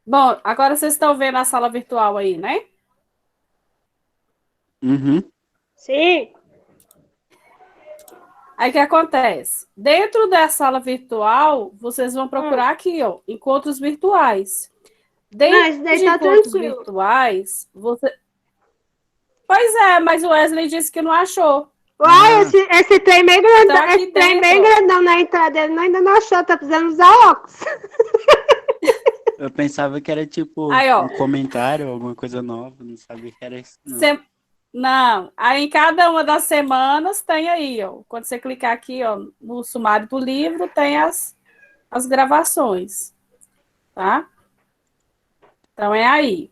Bom, agora vocês estão vendo a sala virtual aí, né? Uhum. Sim. Aí o que acontece? Dentro da sala virtual, vocês vão Hum. procurar aqui, ó, encontros virtuais. Não, Dentro isso daí de tá encontros tranquilo. virtuais, você. Pois é, mas o Wesley disse que não achou. Uai, Ah, esse trem bem Então, grandão, aqui esse trem bem dentro, grandão na entrada dele ainda não achou, tá precisando usar óculos. eu pensava que era tipo aí, um ó, comentário, alguma coisa nova, não sabia que era isso, não. se- não, aí em cada uma das semanas tem aí, ó. Quando você clicar aqui, ó, no sumário do livro, tem as gravações, tá? Então é aí.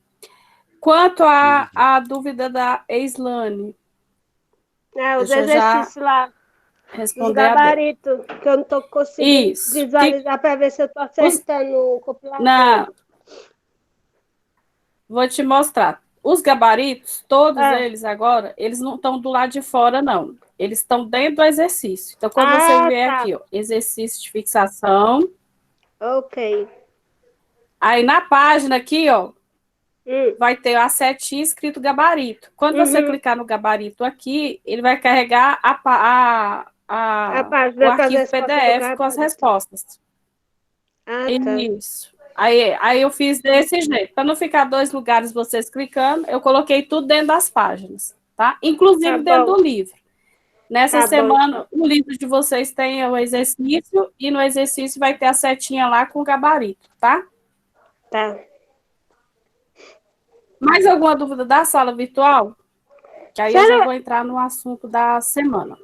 Quanto Entendi. à dúvida da Eislane, É, os deixa eu já exercícios lá, dos responder a dela. gabaritos, que eu não tô conseguindo Isso. visualizar para ver se eu tô Os, acertando o compilador. não, vou te mostrar. Os gabaritos, todos Ah, eles agora, eles não estão do lado de fora, não. Eles estão dentro do exercício. Então, quando você ah, vê tá. aqui, ó, exercício de fixação, Ok. aí na página aqui, ó, Hum. vai ter a setinha escrito gabarito. Quando você Uhum. clicar no gabarito aqui, ele vai carregar A o página com as arquivo respostas do PDF com as gabarito. respostas. Ah, tá. Isso. Aí eu fiz desse jeito. Para não ficar dois lugares vocês clicando, eu coloquei tudo dentro das páginas, tá? Tá Inclusive dentro bom. do livro. Nessa Tá bom, então. semana, o livro de vocês tem o exercício e no exercício vai ter a setinha lá com o gabarito, tá? Tá. Mais alguma dúvida da sala virtual? Que aí eu já Será, vou entrar no assunto da semana.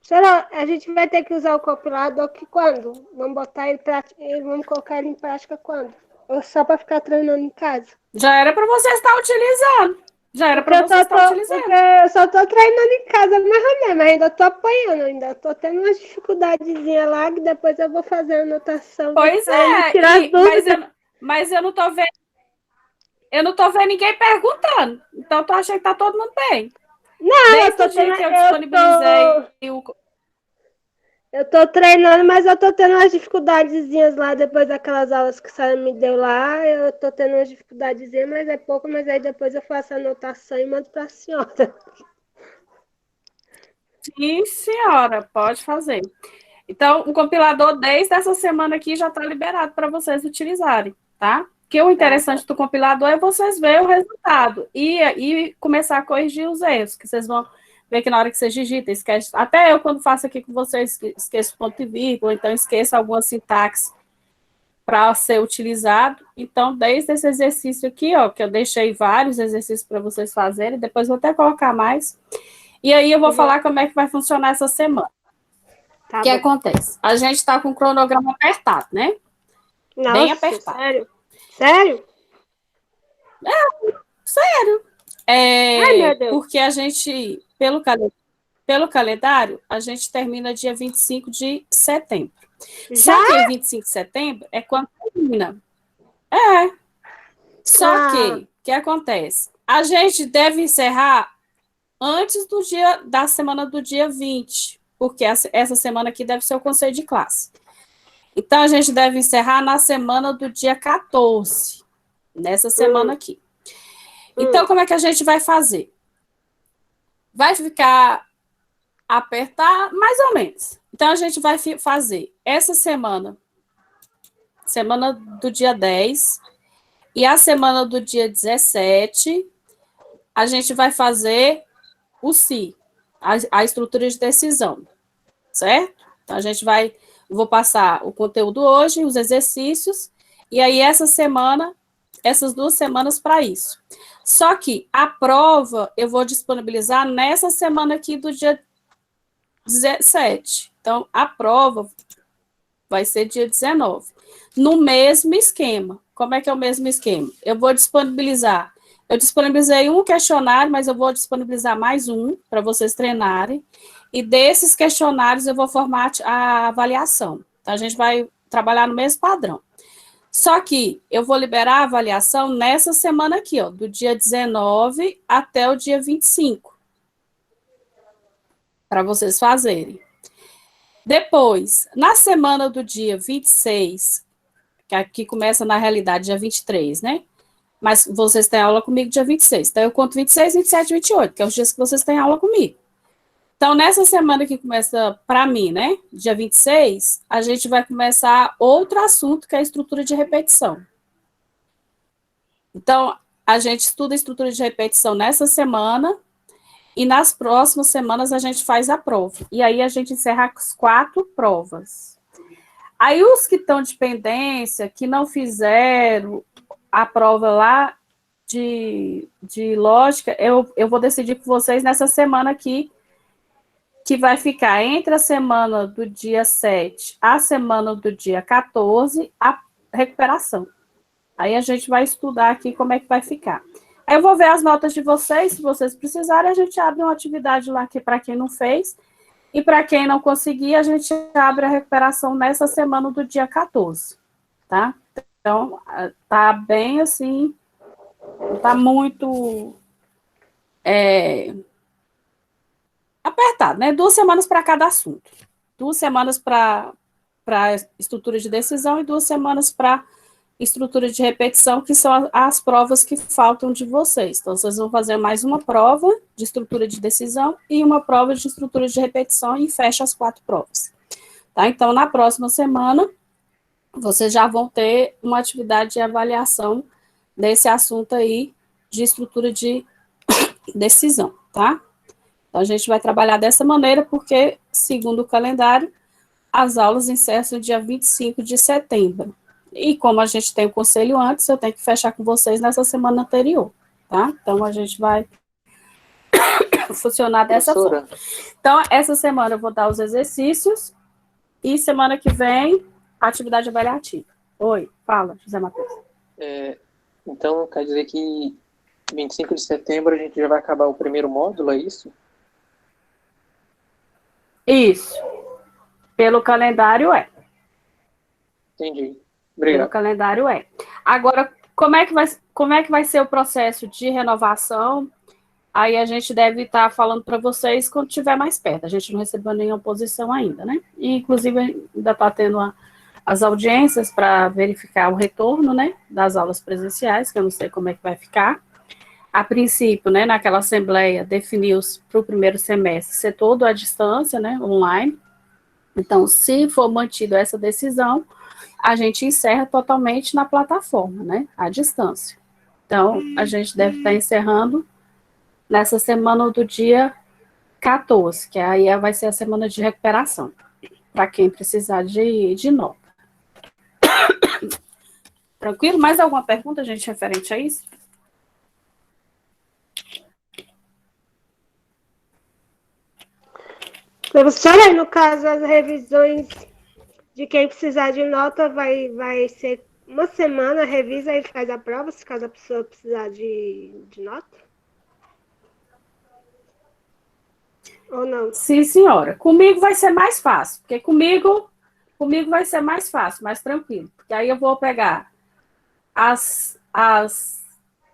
será a gente vai ter que usar o compilador que quando? Vamos botar ele pra, vamos colocar ele em prática quando? Ou só para ficar treinando em casa? Já era para você estar utilizando. Já era Porque para você estar porque utilizando. eu só tô treinando em casa mais ou menos, mas ainda tô apanhando, ainda tô tendo umas dificuldadezinhas lá que depois eu vou fazer a anotação, ver Pois para me é, tirar as dúvidas. mas eu não tô vendo ninguém perguntando. Então, eu tô achando que tá todo mundo bem. Não, Desde o dia que eu tô, disponibilizei o. eu tô treinando, mas eu tô tendo umas dificuldadezinhas lá depois daquelas aulas que a senhora me deu lá. Eu tô tendo umas dificuldadezinhas, mas é pouco, mas aí depois eu faço a anotação e mando pra senhora. Sim, senhora, pode fazer. Então, o compilador, desde essa semana aqui, já está liberado para vocês utilizarem, tá? Porque o Tá bom. interessante do compilador é vocês verem o resultado e começar a corrigir os erros, que vocês vão ver que na hora que vocês digitam, esquece. Até eu, quando faço aqui com vocês, esqueço ponto e vírgula, então esqueço alguma sintaxe para ser utilizado. Então, desde esse exercício aqui, ó, que eu deixei vários exercícios para vocês fazerem, depois vou até colocar mais. E aí eu vou Uhum. falar como é que vai funcionar essa semana. O Tá que bom. acontece? A gente está com o cronograma apertado, né? Bem Nossa, apertado. sério? Sério? Sério. Ai, meu Deus. Porque a gente, pelo calendário, a gente termina dia 25 de setembro. Já? Só que 25 de setembro é quando termina. É. Só Ah, que, o que acontece? A gente deve encerrar antes do dia da semana do dia 20, porque essa semana aqui deve ser o conselho de classe. Então, a gente deve encerrar na semana do dia 14, nessa semana hum, aqui. Então, hum, como é que a gente vai fazer? Vai ficar apertar mais ou menos. Então, a gente vai fazer essa semana, semana do dia 10, e a semana do dia 17, a gente vai fazer o SI, a estrutura de decisão, certo? Então, a gente vai, vou passar o conteúdo hoje, os exercícios, e aí essa semana, essas 2 semanas para isso. Só que a prova eu vou disponibilizar nessa semana aqui do dia 17. Então, a prova vai ser dia 19. No mesmo esquema. Como é que é o mesmo esquema? Eu vou disponibilizar. Eu disponibilizei um questionário, mas eu vou disponibilizar mais um para vocês treinarem. E desses questionários eu vou formar a avaliação. Então, a gente vai trabalhar no mesmo padrão. Só que eu vou liberar a avaliação nessa semana aqui, ó, do dia 19 até o dia 25, para vocês fazerem. Depois, na semana do dia 26, que aqui começa, na realidade, dia 23, né? Mas vocês têm aula comigo dia 26. Então, eu conto 26, 27, 28, que é os dias que vocês têm aula comigo. Então, nessa semana que começa, para mim, né? Dia 26, a gente vai começar outro assunto, que é a estrutura de repetição. Então, a gente estuda a estrutura de repetição nessa semana, e nas próximas semanas a gente faz a prova. E aí a gente encerra as 4 provas. Aí os que estão de pendência, que não fizeram a prova lá de lógica, eu vou decidir com vocês nessa semana aqui, que vai ficar entre a semana do dia 7 a semana do dia 14, a recuperação. Aí a gente vai estudar aqui como é que vai ficar. Aí eu vou ver as notas de vocês, se vocês precisarem, a gente abre uma atividade lá que para quem não fez, e para quem não conseguir, a gente abre a recuperação nessa semana do dia 14, tá? Então, tá bem assim, tá muito apertado, né? 2 semanas para cada assunto. 2 semanas para estrutura de decisão e 2 semanas para estrutura de repetição, que são as provas que faltam de vocês. Então, vocês vão fazer mais uma prova de estrutura de decisão e uma prova de estrutura de repetição e fecha as 4 provas. Tá? Então, na próxima semana, vocês já vão ter uma atividade de avaliação desse assunto aí de estrutura de decisão, tá? Então, a gente vai trabalhar dessa maneira, porque, segundo o calendário, as aulas encerram no dia 25 de setembro. E como a gente tem o conselho antes, eu tenho que fechar com vocês nessa semana anterior, tá? Então, a gente vai funcionar dessa forma. Então, essa semana eu vou dar os exercícios e semana que vem, a atividade avaliativa. Oi, fala, José Matheus. Então, quer dizer que 25 de setembro a gente já vai acabar o primeiro módulo, é isso? Isso. Pelo calendário é. Entendi. Obrigado. Pelo calendário é. Agora, como é que vai ser o processo de renovação? Aí a gente deve estar falando para vocês quando estiver mais perto. A gente não recebeu nenhuma posição ainda, né? E, inclusive, ainda está tendo as audiências para verificar o retorno, né, das aulas presenciais, que eu não sei como é que vai ficar. A princípio, né, naquela assembleia, definiu-se para o primeiro semestre ser todo à distância, né, online. Então, se for mantida essa decisão, a gente encerra totalmente na plataforma, né, à distância. Então, a gente deve estar encerrando nessa semana do dia 14, que aí vai ser a semana de recuperação, para quem precisar de nota. Tranquilo? Mais alguma pergunta, gente, referente a isso? Professora, no caso, as revisões de quem precisar de nota vai ser uma semana, revisa e faz a prova, se caso a pessoa precisar de nota? Ou não? Sim, senhora. Comigo vai ser mais fácil, porque comigo vai ser mais fácil, mais tranquilo. Porque aí eu vou pegar as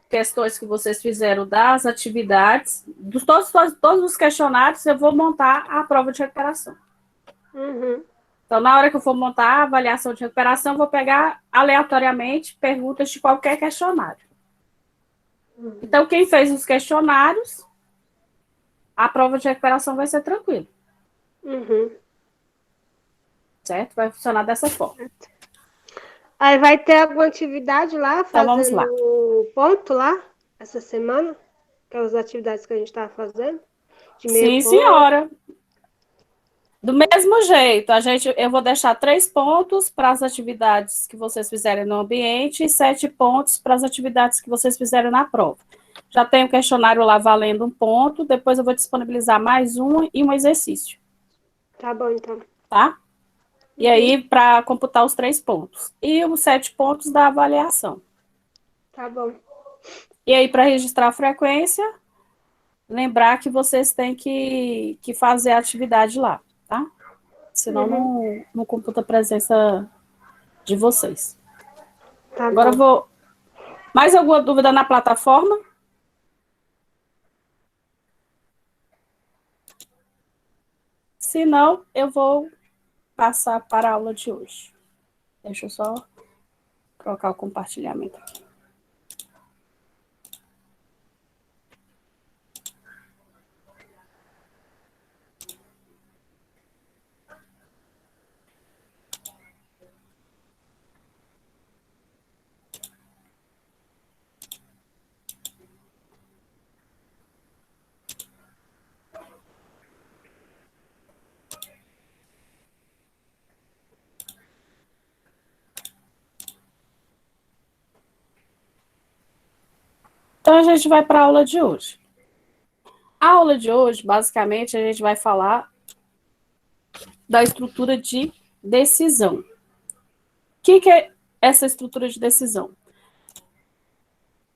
questões que vocês fizeram das atividades, todos os questionários, eu vou montar a prova de recuperação. Uhum. Então, na hora que eu for montar a avaliação de recuperação, eu vou pegar aleatoriamente perguntas de qualquer questionário. Uhum. Então, quem fez os questionários, a prova de recuperação vai ser tranquila. Uhum. Certo? Vai funcionar dessa forma. Aí vai ter alguma atividade lá, Então, vamos fazendo lá. ponto lá, essa semana? Aquelas atividades que a gente estava fazendo? De meio Sim, ponto. senhora. Do mesmo jeito, eu vou deixar 3 pontos para as atividades que vocês fizerem no ambiente e 7 pontos para as atividades que vocês fizerem na prova. Já tem o questionário lá valendo 1 ponto, depois eu vou disponibilizar mais um e um exercício. Tá bom, então. Tá? E aí, para computar os 3 pontos. E os 7 pontos da avaliação. Tá bom. E aí, para registrar a frequência, lembrar que vocês têm que fazer a atividade lá, tá? Senão não computa a presença de vocês. Tá Agora bom. eu vou... Mais alguma dúvida na plataforma? Se não, eu vou passar para a aula de hoje. Deixa eu só colocar o compartilhamento aqui. Então, a gente vai para a aula de hoje. A aula de hoje, basicamente, a gente vai falar da estrutura de decisão. O que é essa estrutura de decisão?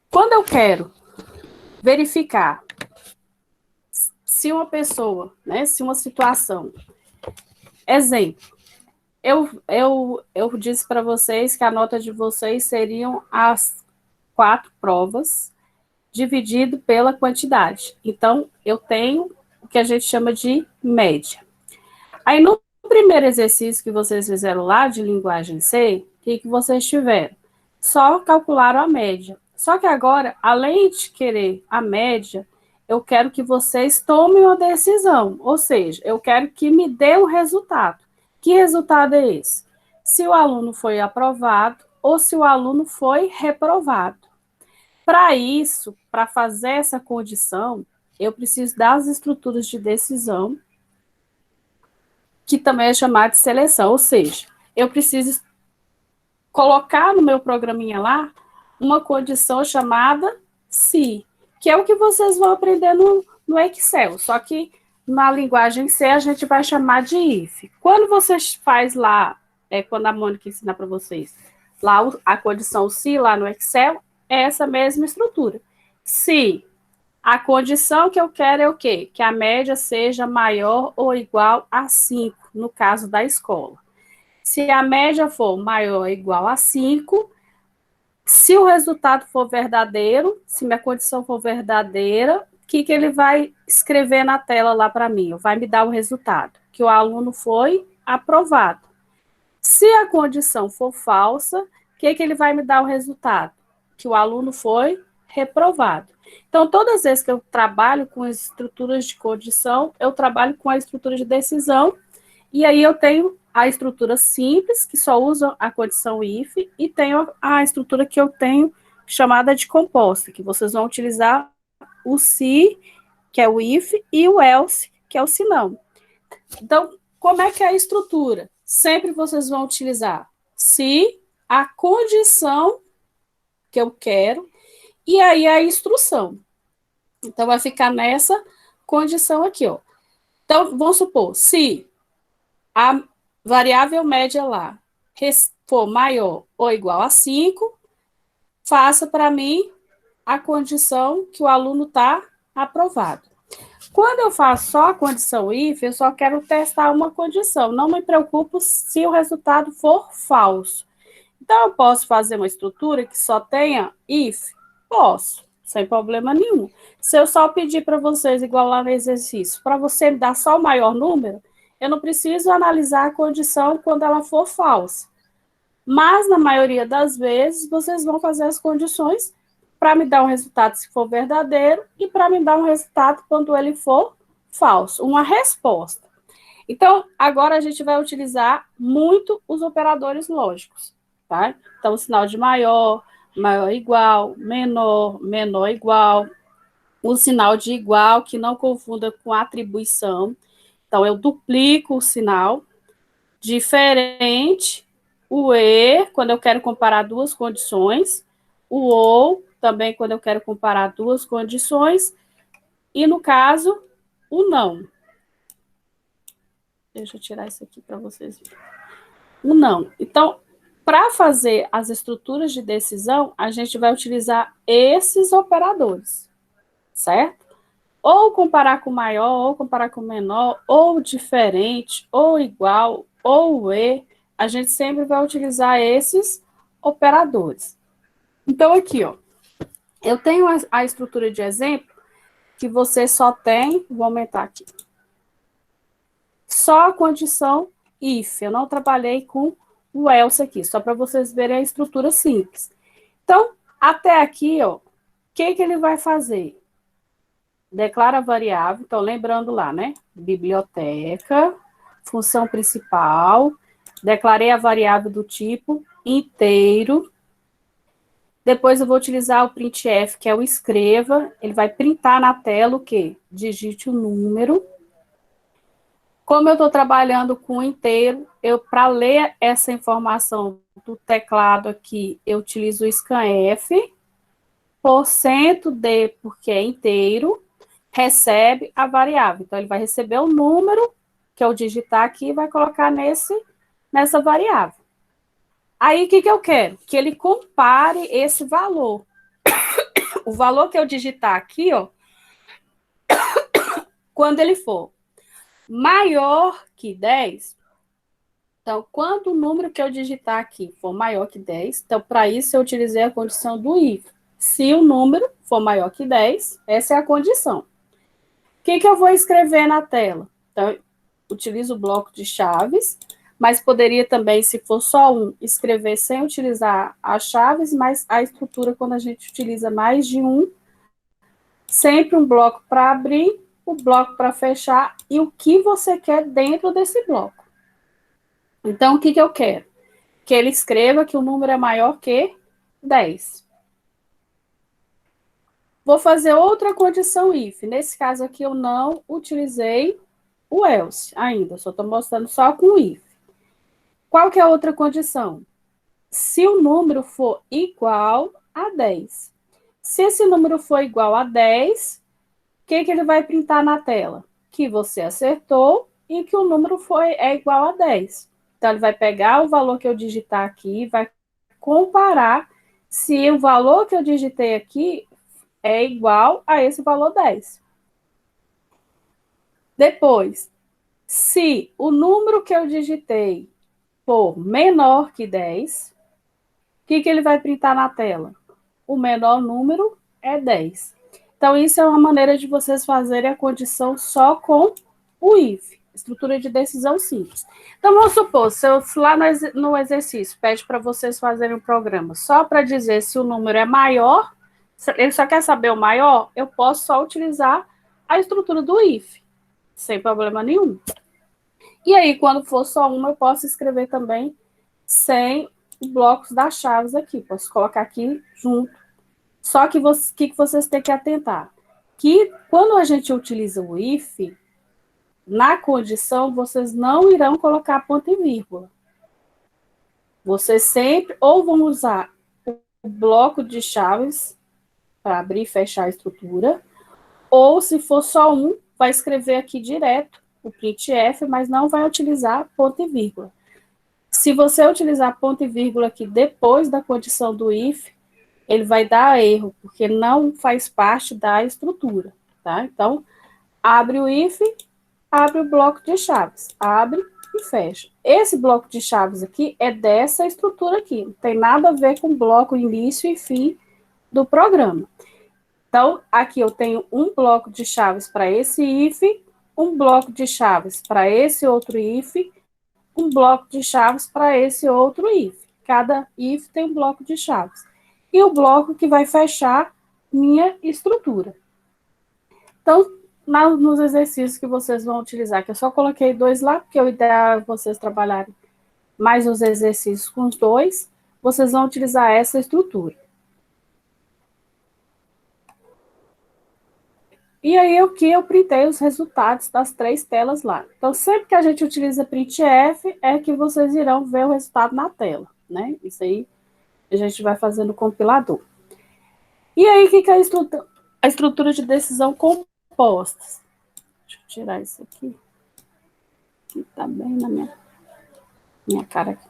Quando eu quero verificar se uma pessoa, né, se uma situação, exemplo, eu disse para vocês que a nota de vocês seriam as 4 provas dividido pela quantidade. Então, eu tenho o que a gente chama de média. Aí, no primeiro exercício que vocês fizeram lá, de linguagem C, o que vocês tiveram? Só calcularam a média. Só que agora, além de querer a média, eu quero que vocês tomem uma decisão. Ou seja, eu quero que me dê um resultado. Que resultado é esse? Se o aluno foi aprovado ou se o aluno foi reprovado. Para isso, para fazer essa condição, eu preciso das estruturas de decisão, que também é chamada de seleção, ou seja, eu preciso colocar no meu programinha lá uma condição chamada se, que é o que vocês vão aprender no Excel, só que na linguagem C a gente vai chamar de if. Quando você faz lá, quando a Mônica ensina para vocês, lá a condição se lá no Excel, é essa mesma estrutura. Se a condição que eu quero é o quê? Que a média seja maior ou igual a 5, no caso da escola. Se a média for maior ou igual a 5, se o resultado for verdadeiro, se minha condição for verdadeira, o que ele vai escrever na tela lá para mim? Vai me dar o resultado, que o aluno foi aprovado. Se a condição for falsa, o que ele vai me dar o resultado? Que o aluno foi reprovado. Então, todas as vezes que eu trabalho com as estruturas de condição, eu trabalho com a estrutura de decisão, e aí eu tenho a estrutura simples, que só usa a condição if, e tenho a estrutura que eu tenho chamada de composta, que vocês vão utilizar o se, que é o if, e o else, que é o se não. Então, como é que é a estrutura? Sempre vocês vão utilizar se, a condição que eu quero, e aí a instrução. Então, vai ficar nessa condição aqui, ó. Então, vamos supor, se a variável média lá for maior ou igual a 5, faça para mim a condição que o aluno está aprovado. Quando eu faço só a condição if, eu só quero testar uma condição. Não me preocupo se o resultado for falso. Então, eu posso fazer uma estrutura que só tenha if? Posso, sem problema nenhum. Se eu só pedir para vocês, igual lá no exercício, para você me dar só o maior número, eu não preciso analisar a condição quando ela for falsa. Mas, na maioria das vezes, vocês vão fazer as condições para me dar um resultado se for verdadeiro e para me dar um resultado quando ele for falso, uma resposta. Então, agora a gente vai utilizar muito os operadores lógicos, tá? Então, o sinal de maior, maior igual, menor, menor igual, o sinal de igual, que não confunda com atribuição. Então, eu duplico o sinal, diferente, o e, quando eu quero comparar duas condições, o ou, também quando eu quero comparar duas condições, e no caso, o não. Deixa eu tirar isso aqui para vocês verem. O não. Então, para fazer as estruturas de decisão, a gente vai utilizar esses operadores, certo? Ou comparar com maior, ou comparar com menor, ou diferente, ou igual, ou e, a gente sempre vai utilizar esses operadores. Então, aqui, ó, eu tenho a estrutura de exemplo que você só tem, vou aumentar aqui, só a condição if, eu não trabalhei com o else aqui, só para vocês verem a estrutura simples. Então, até aqui, ó, o que ele vai fazer? Declara a variável, então lembrando lá, né? Biblioteca, função principal, declarei a variável do tipo inteiro. Depois eu vou utilizar o printf, que é o escreva, ele vai printar na tela o quê? Digite o número. Como eu estou trabalhando com inteiro, para ler essa informação do teclado aqui, eu utilizo o scanf, %d, porque é inteiro, recebe a variável. Então, ele vai receber o número que eu digitar aqui e vai colocar nessa variável. Aí, o que eu quero? Que ele compare esse valor. O valor que eu digitar aqui, ó, quando ele for maior que 10, então, quando o número que eu digitar aqui for maior que 10, então, para isso, eu utilizei a condição do if. Se o número for maior que 10, essa é a condição. O que eu vou escrever na tela? Então, utilizo o bloco de chaves, mas poderia também, se for só um, escrever sem utilizar as chaves, mas a estrutura, quando a gente utiliza mais de um, sempre um bloco para abrir, o bloco para fechar e o que você quer dentro desse bloco. Então, o que eu quero? Que ele escreva que o número é maior que 10. Vou fazer outra condição if. Nesse caso aqui, eu não utilizei o else ainda, só estou mostrando só com o if. Qual que é a outra condição? Se o número for igual a 10. Se esse número for igual a 10, o que ele vai printar na tela? Que você acertou e que o número é igual a 10. Então, ele vai pegar o valor que eu digitar aqui e vai comparar se o valor que eu digitei aqui é igual a esse valor 10. Depois, se o número que eu digitei for menor que 10, o que ele vai printar na tela? O menor número é 10. Então, isso é uma maneira de vocês fazerem a condição só com o if. Estrutura de decisão simples. Então, vamos supor, se lá no exercício pede para vocês fazerem um programa só para dizer se o número é maior, ele só quer saber o maior, eu posso só utilizar a estrutura do if, sem problema nenhum. E aí, quando for só uma, eu posso escrever também sem blocos das chaves aqui. Posso colocar aqui junto. Só que que vocês têm que atentar? Que quando a gente utiliza o if, na condição, vocês não irão colocar ponto e vírgula. Vocês sempre ou vão usar o bloco de chaves para abrir e fechar a estrutura, ou se for só um, vai escrever aqui direto o printf, mas não vai utilizar ponto e vírgula. Se você utilizar ponto e vírgula aqui depois da condição do if, ele vai dar erro, porque não faz parte da estrutura, tá? Então, abre o if, abre o bloco de chaves, abre e fecha. Esse bloco de chaves aqui é dessa estrutura aqui, não tem nada a ver com o bloco início e fim do programa. Então, aqui eu tenho um bloco de chaves para esse if, um bloco de chaves para esse outro if, um bloco de chaves para esse outro if. Cada if tem um bloco de chaves. E o bloco que vai fechar minha estrutura. Então, nos exercícios que vocês vão utilizar, que eu só coloquei 2 lá, porque o ideal é vocês trabalharem mais os exercícios com os 2, vocês vão utilizar essa estrutura. E aí, eu printei os resultados das 3 telas lá. Então, sempre que a gente utiliza printf, é que vocês irão ver o resultado na tela, né? Isso aí a gente vai fazendo o compilador. E aí, o que é a estrutura de decisão composta? Deixa eu tirar isso aqui. Que tá bem na minha cara aqui.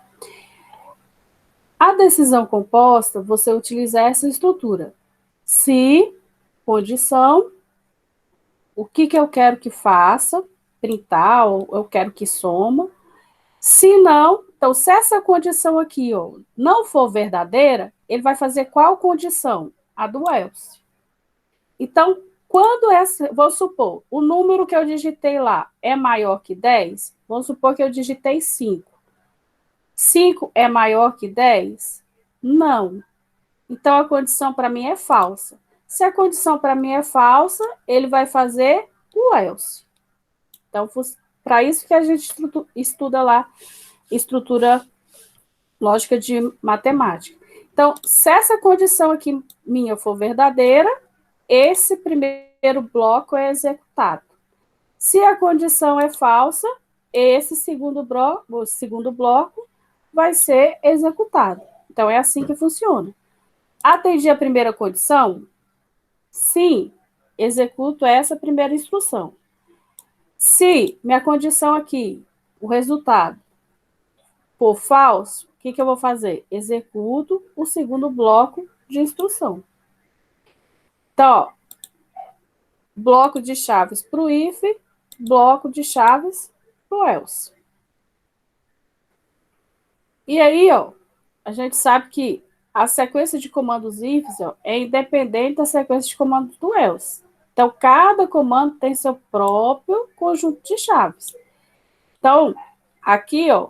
A decisão composta, você utiliza essa estrutura. Se, condição, o que eu quero que faça, printar, ou eu quero que soma. Se não, então, se essa condição aqui, ó, não for verdadeira, ele vai fazer qual condição? A do else. Então, quando vou supor, o número que eu digitei lá é maior que 10, vamos supor que eu digitei 5. 5 é maior que 10? Não. Então, a condição para mim é falsa. Se a condição para mim é falsa, ele vai fazer o else. Então, para isso que a gente estuda lá, estrutura lógica de matemática. Então, se essa condição aqui minha for verdadeira, esse primeiro bloco é executado. Se a condição é falsa, esse segundo bloco vai ser executado. Então, é assim que funciona. Atendi a primeira condição? Sim, executo essa primeira instrução. Se minha condição aqui, o resultado, for falso, o que eu vou fazer? Executo o segundo bloco de instrução. Então, ó, bloco de chaves para o if, bloco de chaves para o else. E aí, ó, a gente sabe que a sequência de comandos ifs é independente da sequência de comandos do else. Então, cada comando tem seu próprio conjunto de chaves. Então, aqui, ó,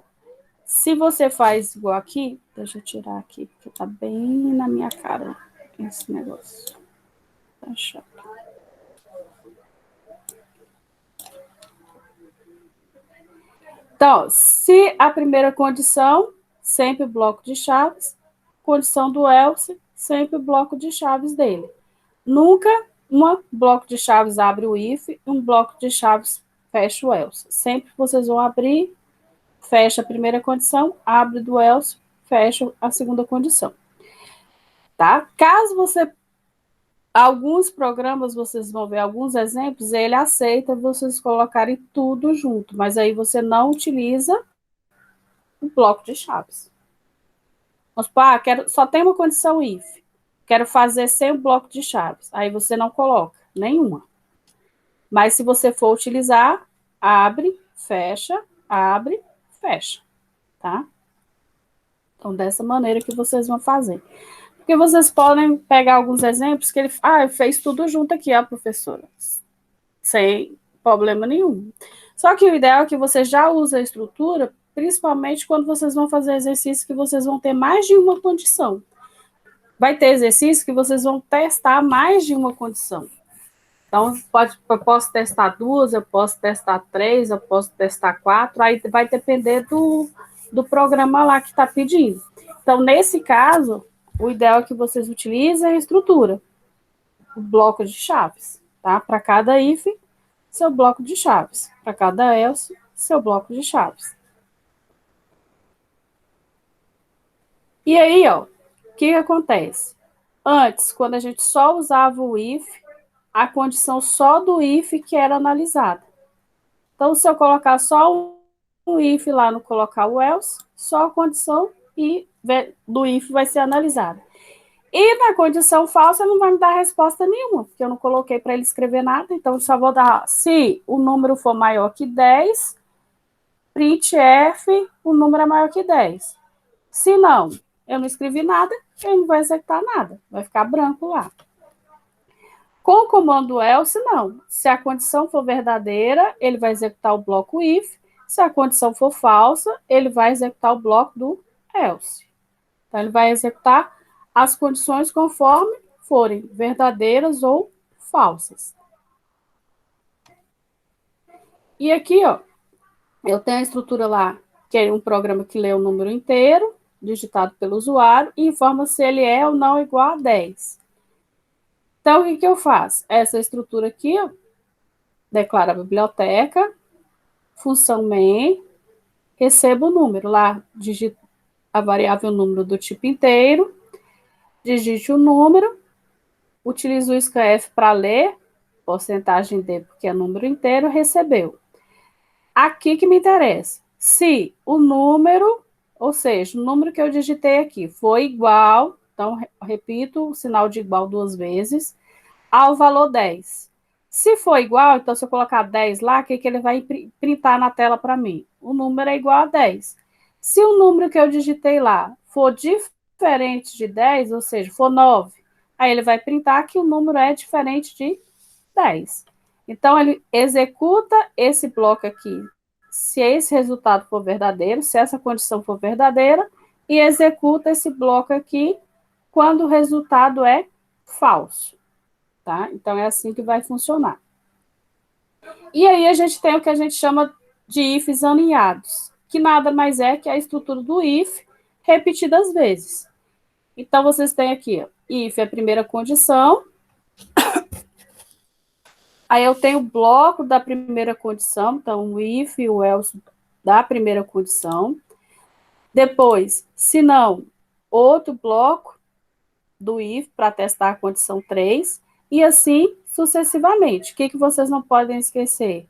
se você faz igual aqui, deixa eu tirar aqui, porque tá bem na minha cara esse negócio. Tá chato. Então, se a primeira condição, sempre o bloco de chaves, condição do else, sempre o bloco de chaves dele. Nunca um bloco de chaves abre o if e um bloco de chaves fecha o else. Sempre vocês vão abrir, fecha a primeira condição, abre do else, fecha a segunda condição. Tá? Caso você... Alguns programas, vocês vão ver alguns exemplos, ele aceita vocês colocarem tudo junto, mas aí você não utiliza o bloco de chaves. Vamos supor, só tem uma condição if. Quero fazer sem o bloco de chaves. Aí você não coloca nenhuma. Mas se você for utilizar, abre, fecha, tá? Então, dessa maneira que vocês vão fazer. Porque vocês podem pegar alguns exemplos que ele fez tudo junto aqui, a professora. Sem problema nenhum. Só que o ideal é que você já use a estrutura, principalmente quando vocês vão fazer exercícios que vocês vão ter mais de uma condição. Vai ter exercícios que vocês vão testar mais de uma condição. Então, eu posso testar 2, eu posso testar 3, eu posso testar 4, aí vai depender do programa lá que está pedindo. Então, nesse caso, o ideal é que vocês utilizem a estrutura, o bloco de chaves, tá? Para cada if, seu bloco de chaves. Para cada else, seu bloco de chaves. E aí, ó, o que acontece? Antes, quando a gente só usava o if, a condição só do if que era analisada. Então, se eu colocar só um if lá, não colocar o else, só a condição do if vai ser analisada. E na condição falsa, não vai me dar resposta nenhuma, porque eu não coloquei para ele escrever nada, então eu só vou dar, se o número for maior que 10, printf, o número é maior que 10. Se não, eu não escrevi nada, ele não vai executar nada, vai ficar branco lá. Com o comando else, não. Se a condição for verdadeira, ele vai executar o bloco if. Se a condição for falsa, ele vai executar o bloco do else. Então, ele vai executar as condições conforme forem verdadeiras ou falsas. E aqui, ó, eu tenho a estrutura lá, que é um programa que lê o número inteiro, digitado pelo usuário, e informa se ele é ou não igual a 10. Então, o que eu faço? Essa estrutura aqui, ó, declara a biblioteca, função main, recebo o número lá, digito a variável número do tipo inteiro, digite o número, utilizo o scanf para ler, porcentagem D, porque é número inteiro, recebeu. Aqui que me interessa, se o número, ou seja, o número que eu digitei aqui foi igual, então, repito o sinal de igual 2 vezes, ao valor 10. Se for igual, então, se eu colocar 10 lá, o que ele vai printar na tela para mim? O número é igual a 10. Se o número que eu digitei lá for diferente de 10, ou seja, for 9, aí ele vai printar que o número é diferente de 10. Então, ele executa esse bloco aqui se esse resultado for verdadeiro, se essa condição for verdadeira, e executa esse bloco aqui quando o resultado é falso, tá? Então, é assim que vai funcionar. E aí, a gente tem o que a gente chama de ifs aninhados, que nada mais é que a estrutura do if repetidas vezes. Então, vocês têm aqui, ó, if é a primeira condição, aí eu tenho o bloco da primeira condição, então o if e o else da primeira condição. Depois, se não, outro bloco do if para testar a condição 3, e assim sucessivamente. O que vocês não podem esquecer?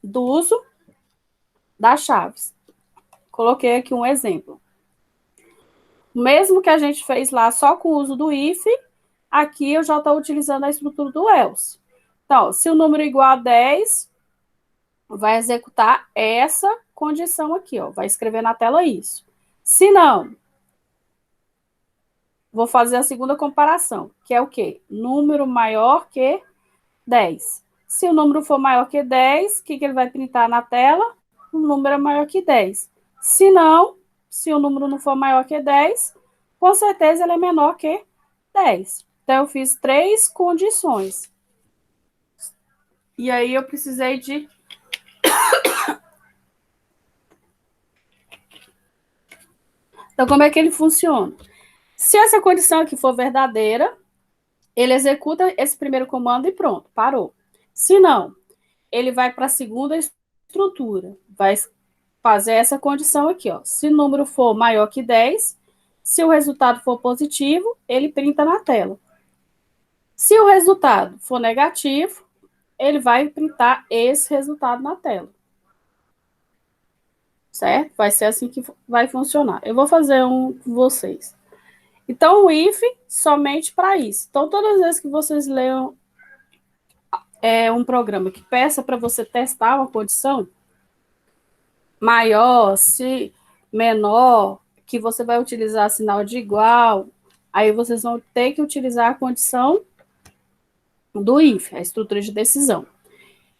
Do uso das chaves. Coloquei aqui um exemplo. Mesmo que a gente fez lá só com o uso do if, aqui eu já estou utilizando a estrutura do else. Então, se o número é igual a 10, vai executar essa condição aqui, ó. Vai escrever na tela isso. Se não, vou fazer a segunda comparação, que é o quê? Número maior que 10. Se o número for maior que 10, o que ele vai printar na tela? O número é maior que 10. Se não, se o número não for maior que 10, com certeza ele é menor que 10. Então, eu fiz 3 condições. E aí, eu precisei de... Então, como é que ele funciona? Se essa condição aqui for verdadeira, ele executa esse primeiro comando e pronto, parou. Se não, ele vai para a segunda estrutura, vai fazer essa condição aqui, ó. Se o número for maior que 10, se o resultado for positivo, ele printa na tela. Se o resultado for negativo, ele vai printar esse resultado na tela. Certo? Vai ser assim que vai funcionar. Eu vou fazer um com vocês. Então, o if somente para isso. Então, todas as vezes que vocês leiam um programa que peça para você testar uma condição maior, se menor, que você vai utilizar sinal de igual, aí vocês vão ter que utilizar a condição do if, a estrutura de decisão.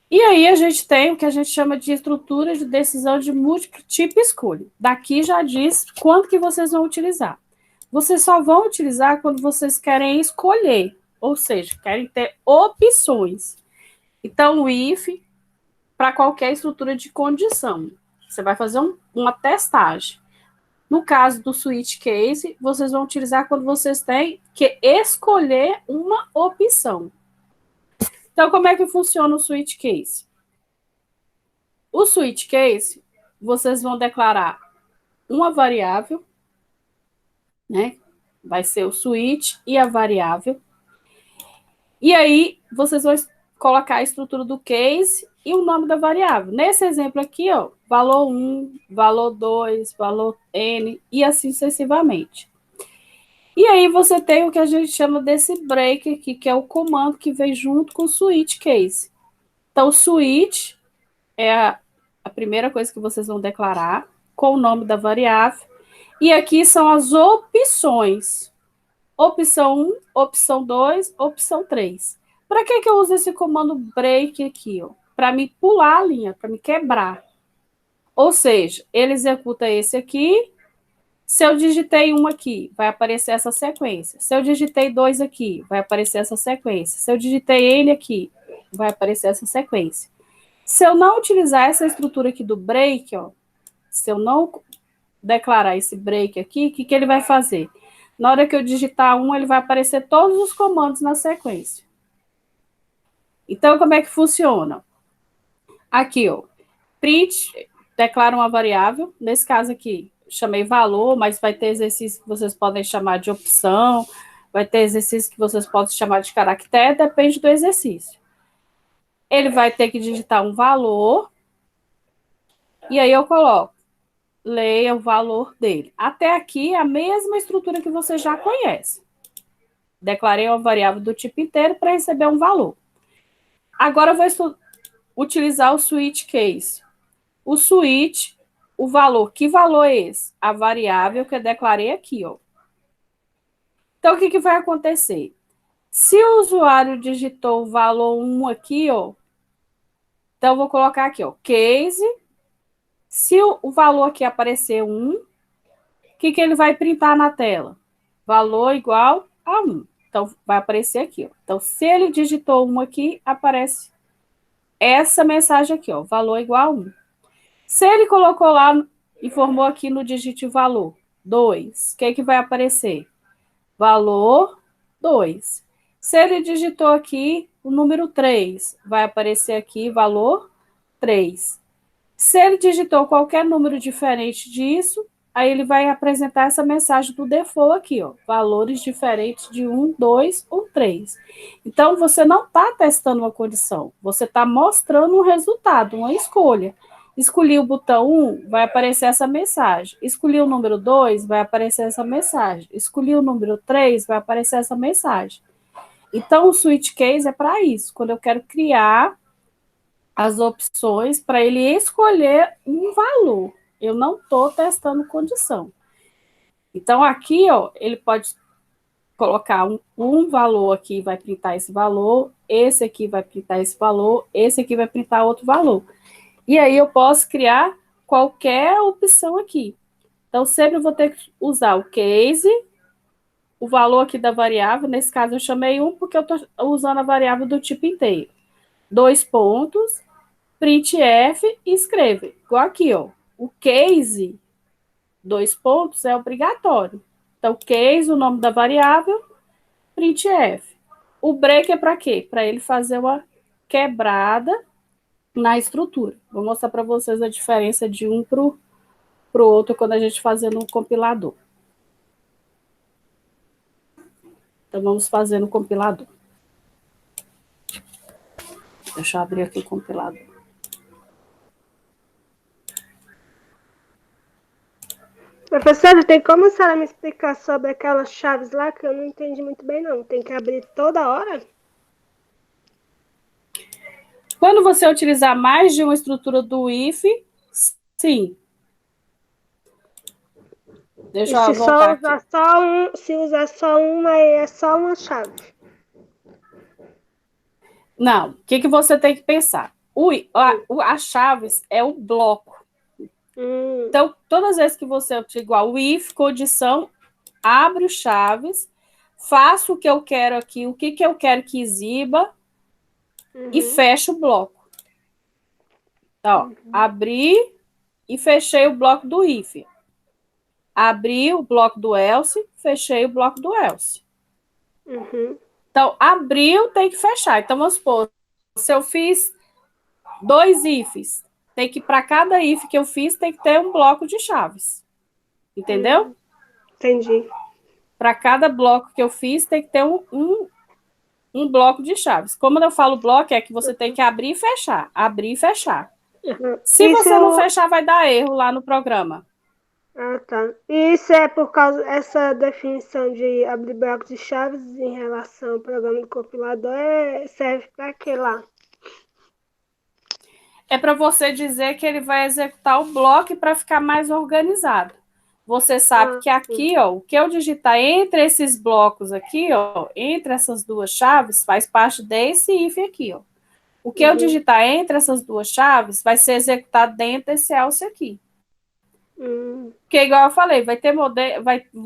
E aí a gente tem o que a gente chama de estrutura de decisão de múltiplo tipo escolha. Daqui já diz quanto que vocês vão utilizar. Vocês só vão utilizar quando vocês querem escolher, ou seja, querem ter opções. Então, o if, para qualquer estrutura de condição, você vai fazer uma testagem. No caso do switch case, vocês vão utilizar quando vocês têm que escolher uma opção. Então, como é que funciona o switch case? O switch case, vocês vão declarar uma variável, né? Vai ser o switch e a variável. E aí, vocês vão colocar a estrutura do case e o nome da variável. Nesse exemplo aqui, ó, valor 1, valor 2, valor n, e assim sucessivamente. E aí, você tem o que a gente chama desse break aqui, que é o comando que vem junto com o switch case. Então, o switch é a primeira coisa que vocês vão declarar, com o nome da variável. E aqui são as opções. Opção 1, opção 2, opção 3. Para que eu uso esse comando break aqui? Para me pular a linha, para me quebrar. Ou seja, ele executa esse aqui. Se eu digitei 1 aqui, vai aparecer essa sequência. Se eu digitei 2 aqui, vai aparecer essa sequência. Se eu digitei N aqui, vai aparecer essa sequência. Se eu não utilizar essa estrutura aqui do break, ó, se eu não declarar esse break aqui, o que ele vai fazer? Na hora que eu digitar 1, ele vai aparecer todos os comandos na sequência. Então, como é que funciona? Aqui, ó, print, declara uma variável. Nesse caso aqui, chamei valor, mas vai ter exercício que vocês podem chamar de opção, vai ter exercício que vocês podem chamar de caractere, depende do exercício. Ele vai ter que digitar um valor, e aí eu coloco, leia o valor dele. Até aqui, a mesma estrutura que você já conhece. Declarei uma variável do tipo inteiro para receber um valor. Agora, eu vou utilizar o switch case. O switch, o valor. Que valor é esse? A variável que eu declarei aqui, ó. Então, o que vai acontecer? Se o usuário digitou o valor 1 aqui, ó, Então, eu vou colocar aqui, ó, case. Se o valor aqui aparecer 1, o que ele vai printar na tela? Valor igual a 1. Então, vai aparecer aqui, ó. Então, se ele digitou 1 aqui, aparece essa mensagem aqui, ó, valor igual a 1. Se ele colocou lá, informou aqui no digite valor, 2, o que vai aparecer? Valor 2. Se ele digitou aqui o número 3, vai aparecer aqui valor 3. Se ele digitou qualquer número diferente disso, aí ele vai apresentar essa mensagem do default aqui, ó, valores diferentes de 1, 2 ou 3. Então, você não está testando uma condição, você está mostrando um resultado, uma escolha. Escolhi o botão 1, vai aparecer essa mensagem. Escolhi o número 2, vai aparecer essa mensagem. Escolhi o número 3, vai aparecer essa mensagem. Então, o switch case é para isso, quando eu quero criar as opções para ele escolher um valor. Eu não estou testando condição. Então, aqui, ó, ele pode colocar um valor aqui, vai printar esse valor, esse aqui vai printar esse valor, esse aqui vai printar outro valor. E aí eu posso criar qualquer opção aqui. Então, sempre eu vou ter que usar o case, o valor aqui da variável, nesse caso eu chamei 1 porque eu estou usando a variável do tipo inteiro. 2 pontos, printf e escreve. Igual aqui, ó. O case, 2 pontos, é obrigatório. Então, case, o nome da variável, printf. O break é para quê? Para ele fazer uma quebrada na estrutura. Vou mostrar para vocês a diferença de um para o outro quando a gente fazer no compilador. Então, vamos fazer no compilador. Deixa eu abrir aqui o compilador. Professora, tem como a senhora me explicar sobre aquelas chaves lá que eu não entendi muito bem, não? Tem que abrir toda hora? Quando você utilizar mais de uma estrutura do if, sim. Deixa eu voltar aqui. Se usar só uma, aí é só uma chave. Não, o que você tem que pensar? As chaves é o bloco. Então, todas as vezes que você utiliza igual o if, condição, abre os chaves, faço o que eu quero aqui, o que eu quero que exiba, e fecho o bloco. Então, abri e fechei o bloco do if. Abri o bloco do else, fechei o bloco do else. Então, abriu, tem que fechar. Então, vamos supor, se eu fiz 2 ifs, tem que, para cada if que eu fiz, tem que ter um bloco de chaves. Entendeu? Entendi. Para cada bloco que eu fiz, tem que ter um bloco de chaves. Como eu falo bloco, é que você tem que abrir e fechar. Abrir e fechar. Se você não fechar, vai dar erro lá no programa. Ah, tá. E isso é por causa essa definição de abrir bloco de chaves em relação ao programa do compilador serve para quê lá? É para você dizer que ele vai executar o bloco para ficar mais organizado. Você sabe que aqui, ó, o que eu digitar entre esses blocos aqui, ó, entre essas duas chaves, faz parte desse if aqui, ó. O que eu digitar entre essas duas chaves vai ser executado dentro desse else aqui. Porque, igual eu falei,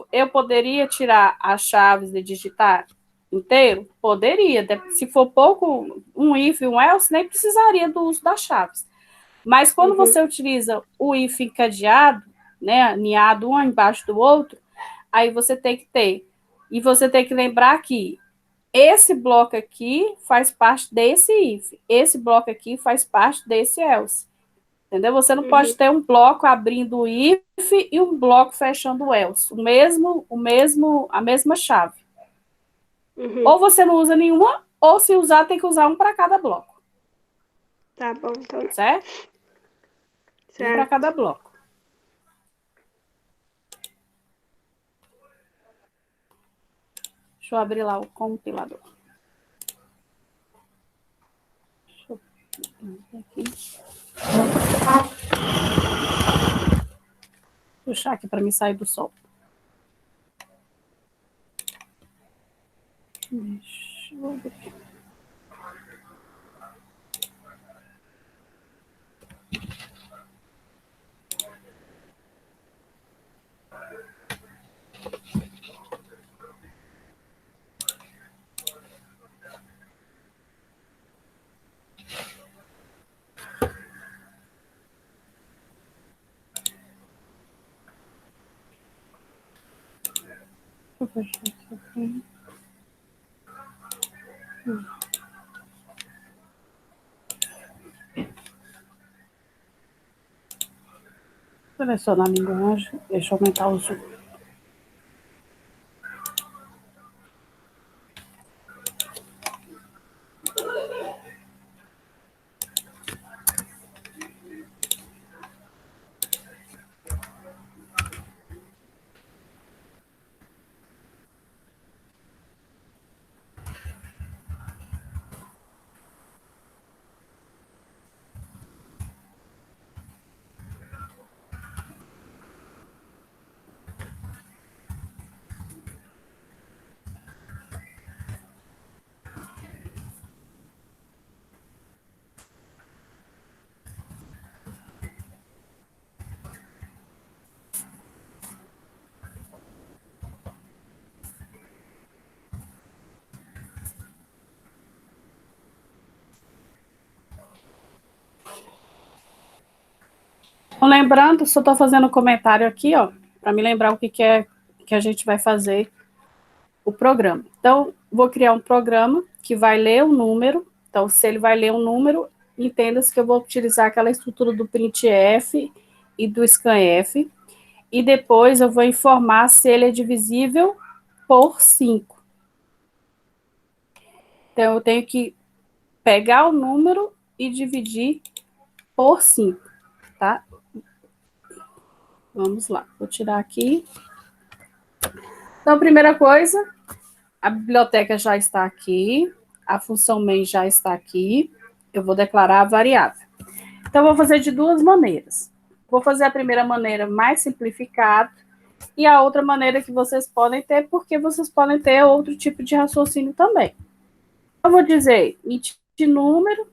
eu poderia tirar as chaves e digitar inteiro? Poderia. Se for pouco, um if e um else, nem precisaria do uso das chaves. Mas quando você utiliza o if encadeado, né, aninhado um embaixo do outro, aí você tem que ter. E você tem que lembrar que esse bloco aqui faz parte desse if. Esse bloco aqui faz parte desse else. Entendeu? Você não pode ter um bloco abrindo o if e um bloco fechando o else. A mesma chave. Ou você não usa nenhuma, ou se usar, tem que usar um para cada bloco. Tá bom, então. Certo? Um para cada bloco. Deixa eu abrir lá o compilador. Deixa eu aqui. Puxar aqui para me sair do sol. Deixa eu abrir. Selecionar a linguagem, deixa eu aumentar o zoom. Lembrando, só estou fazendo um comentário aqui, ó, para me lembrar o que é que a gente vai fazer o programa. Então, vou criar um programa que vai ler o número. Então, se ele vai ler um número, entenda-se que eu vou utilizar aquela estrutura do printf e do scanf, e depois eu vou informar se ele é divisível por 5. Então, eu tenho que pegar o número e dividir por 5, tá? Vamos lá, vou tirar aqui. Então, primeira coisa, a biblioteca já está aqui, a função main já está aqui, eu vou declarar a variável. Então, eu vou fazer de duas maneiras. Vou fazer a primeira maneira mais simplificada e a outra maneira que vocês podem ter, porque vocês podem ter outro tipo de raciocínio também. Eu vou dizer int número,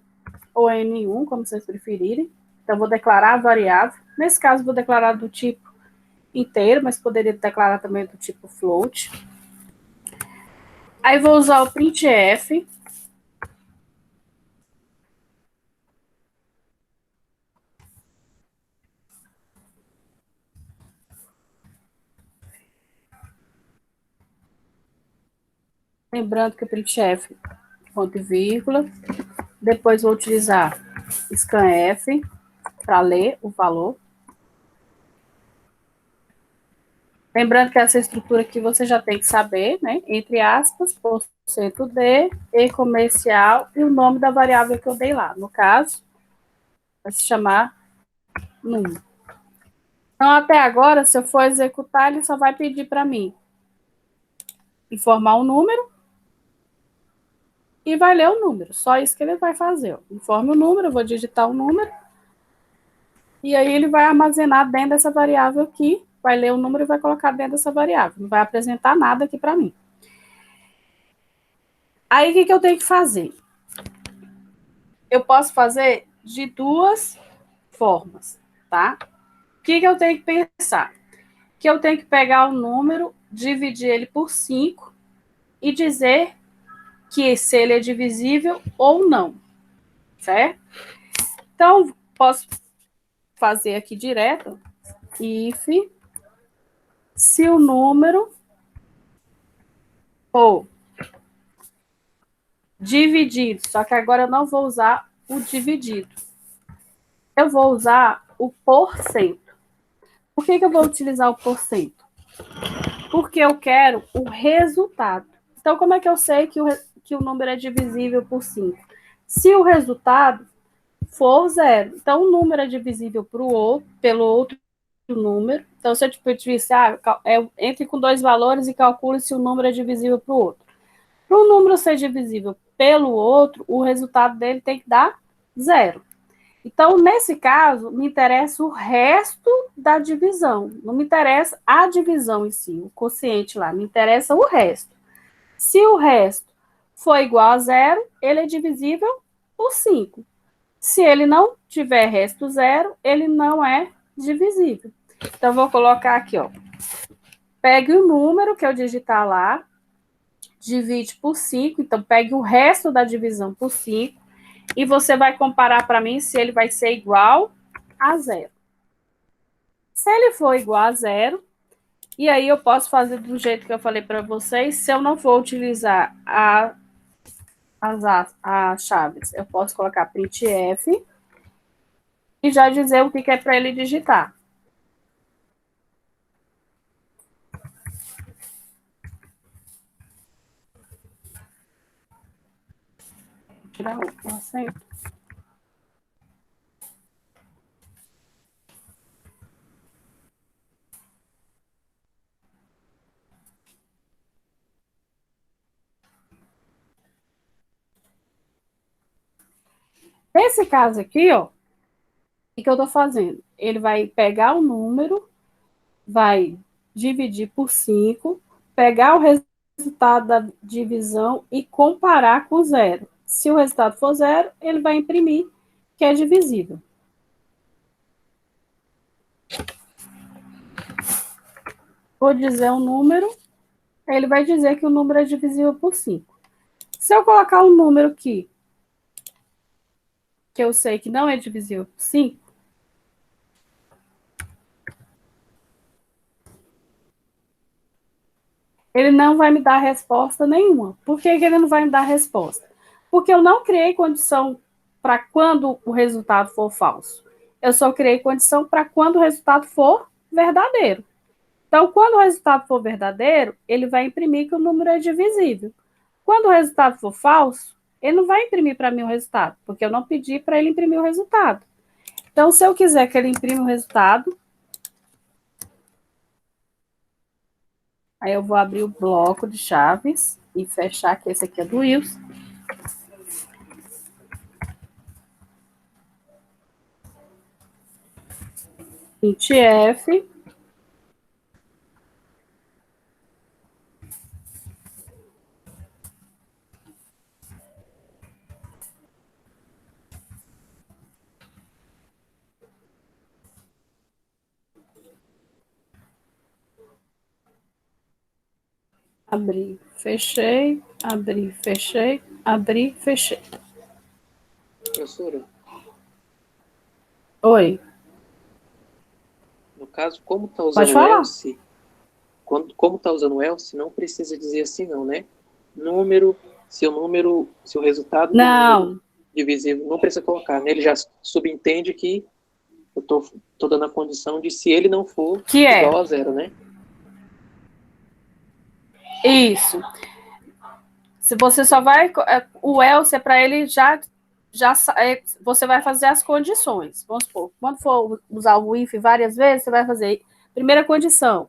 ou N1, como vocês preferirem. Então, vou declarar a variável. Nesse caso, vou declarar do tipo inteiro, mas poderia declarar também do tipo float. Aí, vou usar o printf. Lembrando que o printf, ponto e vírgula. Depois, vou utilizar scanf para ler o valor. Lembrando que essa estrutura aqui você já tem que saber, né? Entre aspas, %d, e comercial, e o nome da variável que eu dei lá. No caso, vai se chamar número. Então, até agora, se eu for executar, ele só vai pedir para mim informar um número e vai ler o número. Só isso que ele vai fazer. Informe o número, eu vou digitar o número, e aí ele vai armazenar dentro dessa variável aqui, vai ler o número e vai colocar dentro dessa variável. Não vai apresentar nada aqui para mim. Aí, o que eu tenho que fazer? Eu posso fazer de duas formas, tá? O que eu tenho que pensar? Que eu tenho que pegar o número, dividir ele por 5 e dizer que se ele é divisível ou não, certo? Então, posso fazer aqui direto, if, se o número for dividido, só que agora eu não vou usar o dividido. Eu vou usar o porcento. Por que eu vou utilizar o porcento? Porque eu quero o resultado. Então, como é que eu sei que o número é divisível por 5? Se o resultado for 0. Então, o número é divisível pelo outro número. Então, se eu disse, entre com dois valores e calcule se o número é divisível para o outro. Para o número ser divisível pelo outro, o resultado dele tem que dar 0. Então, nesse caso, me interessa o resto da divisão. Não me interessa a divisão em si, o quociente lá. Me interessa o resto. Se o resto for igual a 0, ele é divisível por 5. Se ele não tiver resto 0, ele não é divisível. Então, vou colocar aqui, ó. pegue o número que eu digitar lá, divide por 5, então pegue o resto da divisão por 5, e você vai comparar para mim se ele vai ser igual a 0. Se ele for igual a 0, e aí eu posso fazer do jeito que eu falei para vocês, se eu não for utilizar as chaves, eu posso colocar printf e já dizer o que é para ele digitar. Vou tirar o acento. Nesse caso aqui, ó, o que eu estou fazendo? Ele vai pegar o número, vai dividir por 5, pegar o resultado da divisão e comparar com 0. Se o resultado for 0, ele vai imprimir que é divisível. Vou dizer um número, ele vai dizer que o número é divisível por 5. Se eu colocar um número aqui, que eu sei que não é divisível por 5, ele não vai me dar resposta nenhuma. Por que ele não vai me dar resposta? Porque eu não criei condição para quando o resultado for falso. Eu só criei condição para quando o resultado for verdadeiro. Então, quando o resultado for verdadeiro, ele vai imprimir que o número é divisível. Quando o resultado for falso, ele não vai imprimir para mim o resultado, porque eu não pedi para ele imprimir o resultado. Então, se eu quiser que ele imprima o resultado, aí eu vou abrir o bloco de chaves e fechar, que esse aqui é do Wilson. printf. Abri, fechei, abri, fechei, abri, fechei. Professora, Oi. no caso, como está usando o else, como está usando o else, não precisa dizer assim não, né? Número, se o resultado não divisível, não precisa colocar, né? Ele já subentende que eu tô dando a condição de se ele não for que igual a 0, né? Isso. Se você só vai... O else é para ele já você vai fazer as condições. Vamos supor, quando for usar o if várias vezes, você vai fazer primeira condição.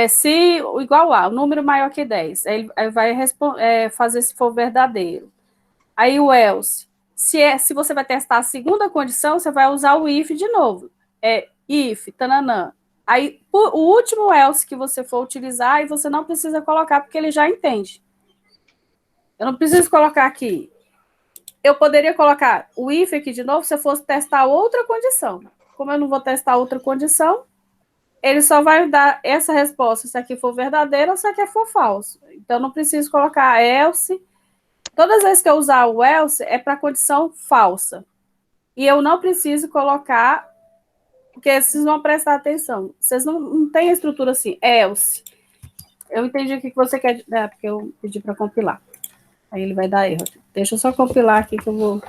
Se igual a, o número maior que 10, aí vai fazer se for verdadeiro. Aí o else, se você vai testar a segunda condição, você vai usar o if de novo. If, tananã. Aí, o último else que você for utilizar, aí você não precisa colocar, porque ele já entende. Eu não preciso colocar aqui. Eu poderia colocar o if aqui de novo se eu fosse testar outra condição. Como eu não vou testar outra condição, ele só vai dar essa resposta se aqui for verdadeiro ou se aqui for falso. Então, eu não preciso colocar else. Todas as vezes que eu usar o else, é para condição falsa. E eu não preciso colocar, porque vocês vão prestar atenção. Vocês não têm a estrutura assim, else. Eu entendi o que você quer, porque eu pedi para compilar. Aí ele vai dar erro. Deixa eu só compilar aqui que eu vou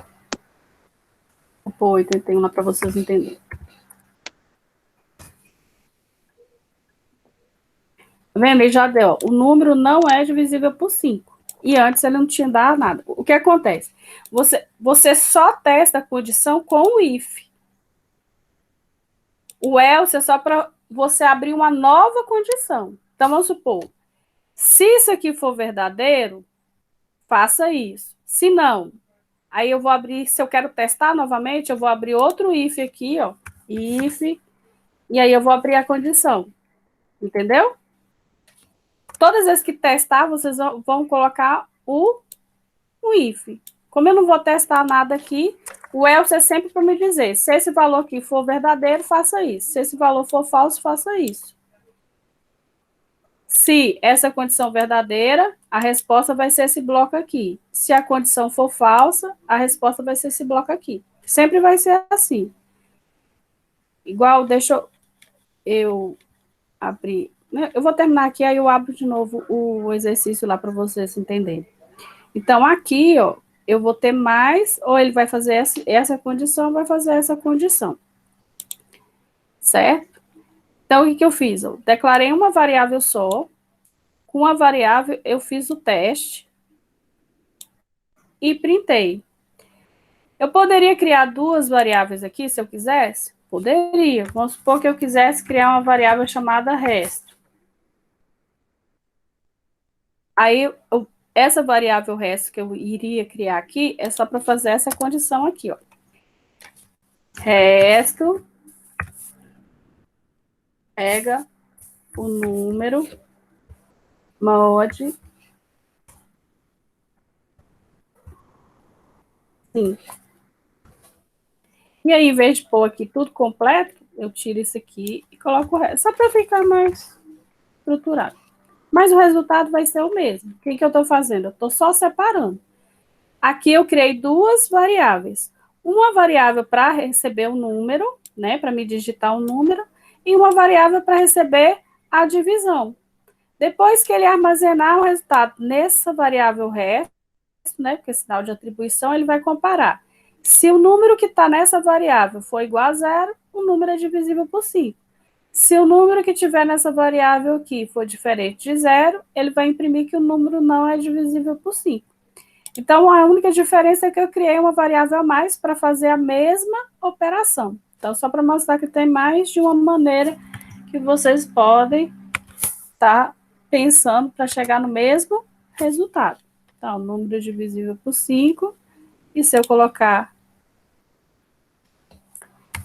pôr 81 lá para vocês entenderem. Tá vendo? Ele já deu. O número não é divisível por 5. E antes ele não tinha dado nada. O que acontece? Você só testa a condição com o if. O else é só para você abrir uma nova condição. Então, vamos supor, se isso aqui for verdadeiro, faça isso. Se não, aí eu vou abrir, se eu quero testar novamente, eu vou abrir outro if aqui, ó. If, e aí eu vou abrir a condição. Entendeu? Todas as vezes que testar, vocês vão colocar o if. Como eu não vou testar nada aqui, o else é sempre para me dizer, se esse valor aqui for verdadeiro, faça isso. Se esse valor for falso, faça isso. Se essa condição verdadeira, a resposta vai ser esse bloco aqui. Se a condição for falsa, a resposta vai ser esse bloco aqui. Sempre vai ser assim. Igual, deixa eu abrir. Eu vou terminar aqui, aí eu abro de novo o exercício lá para vocês entenderem. Então, aqui, ó, eu vou ter mais, ou ele vai fazer essa condição, vai fazer essa condição. Certo? Então, o que eu fiz? Eu declarei uma variável só. Com a variável, eu fiz o teste e printei. Eu poderia criar duas variáveis aqui, se eu quisesse? Poderia. Vamos supor que eu quisesse criar uma variável chamada resto. Aí, essa variável resto que eu iria criar aqui é só para fazer essa condição aqui, ó. Resto pega o número mod 5. E aí, em vez de pôr aqui tudo completo, eu tiro isso aqui e coloco o resto, só para ficar mais estruturado. Mas o resultado vai ser o mesmo. O que eu estou fazendo? Eu estou só separando. Aqui eu criei duas variáveis. Uma variável para receber o número, né, para me digitar o número, e uma variável para receber a divisão. Depois que ele armazenar o resultado nessa variável resto, né, porque é sinal de atribuição, ele vai comparar. Se o número que está nessa variável for igual a 0, o número é divisível por 5. Se o número que tiver nessa variável aqui for diferente de 0, ele vai imprimir que o número não é divisível por 5. Então, a única diferença é que eu criei uma variável a mais para fazer a mesma operação. Então, só para mostrar que tem mais de uma maneira que vocês podem estar pensando para chegar no mesmo resultado. Então, número divisível por 5, e se eu colocar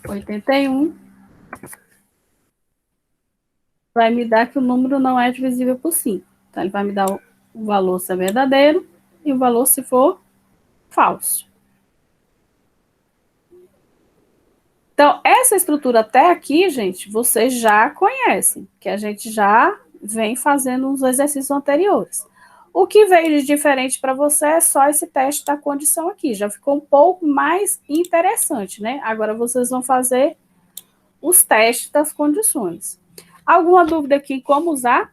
81, vai me dar que o número não é divisível por 5. Então, ele vai me dar o valor se é verdadeiro e o valor se for falso. Então, essa estrutura até aqui, gente, vocês já conhecem, que a gente já vem fazendo nos exercícios anteriores. O que veio de diferente para você é só esse teste da condição aqui. Já ficou um pouco mais interessante, né? Agora vocês vão fazer os testes das condições. Alguma dúvida aqui em como usar?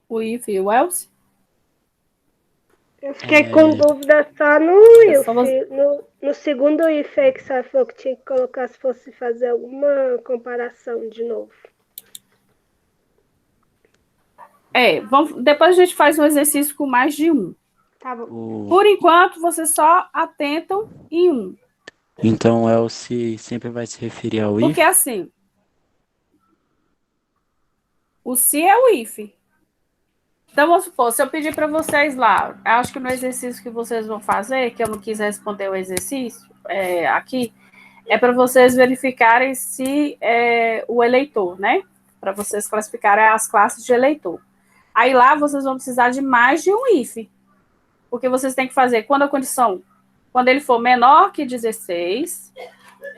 O if e o else? Eu fiquei com dúvida só no if. No segundo if aí que você falou que tinha que colocar se fosse fazer alguma comparação de novo. Depois a gente faz um exercício com mais de um. Tá bom. Por enquanto, vocês só atentam em um. Então, else sempre vai se referir ao if? Porque assim, o se é o if. Então, vamos supor, se eu pedir para vocês lá, acho que no exercício que vocês vão fazer, que eu não quis responder o exercício aqui, é para vocês verificarem se o eleitor, né? Para vocês classificarem as classes de eleitor. Aí lá vocês vão precisar de mais de um if. Porque vocês têm que fazer quando ele for menor que 16,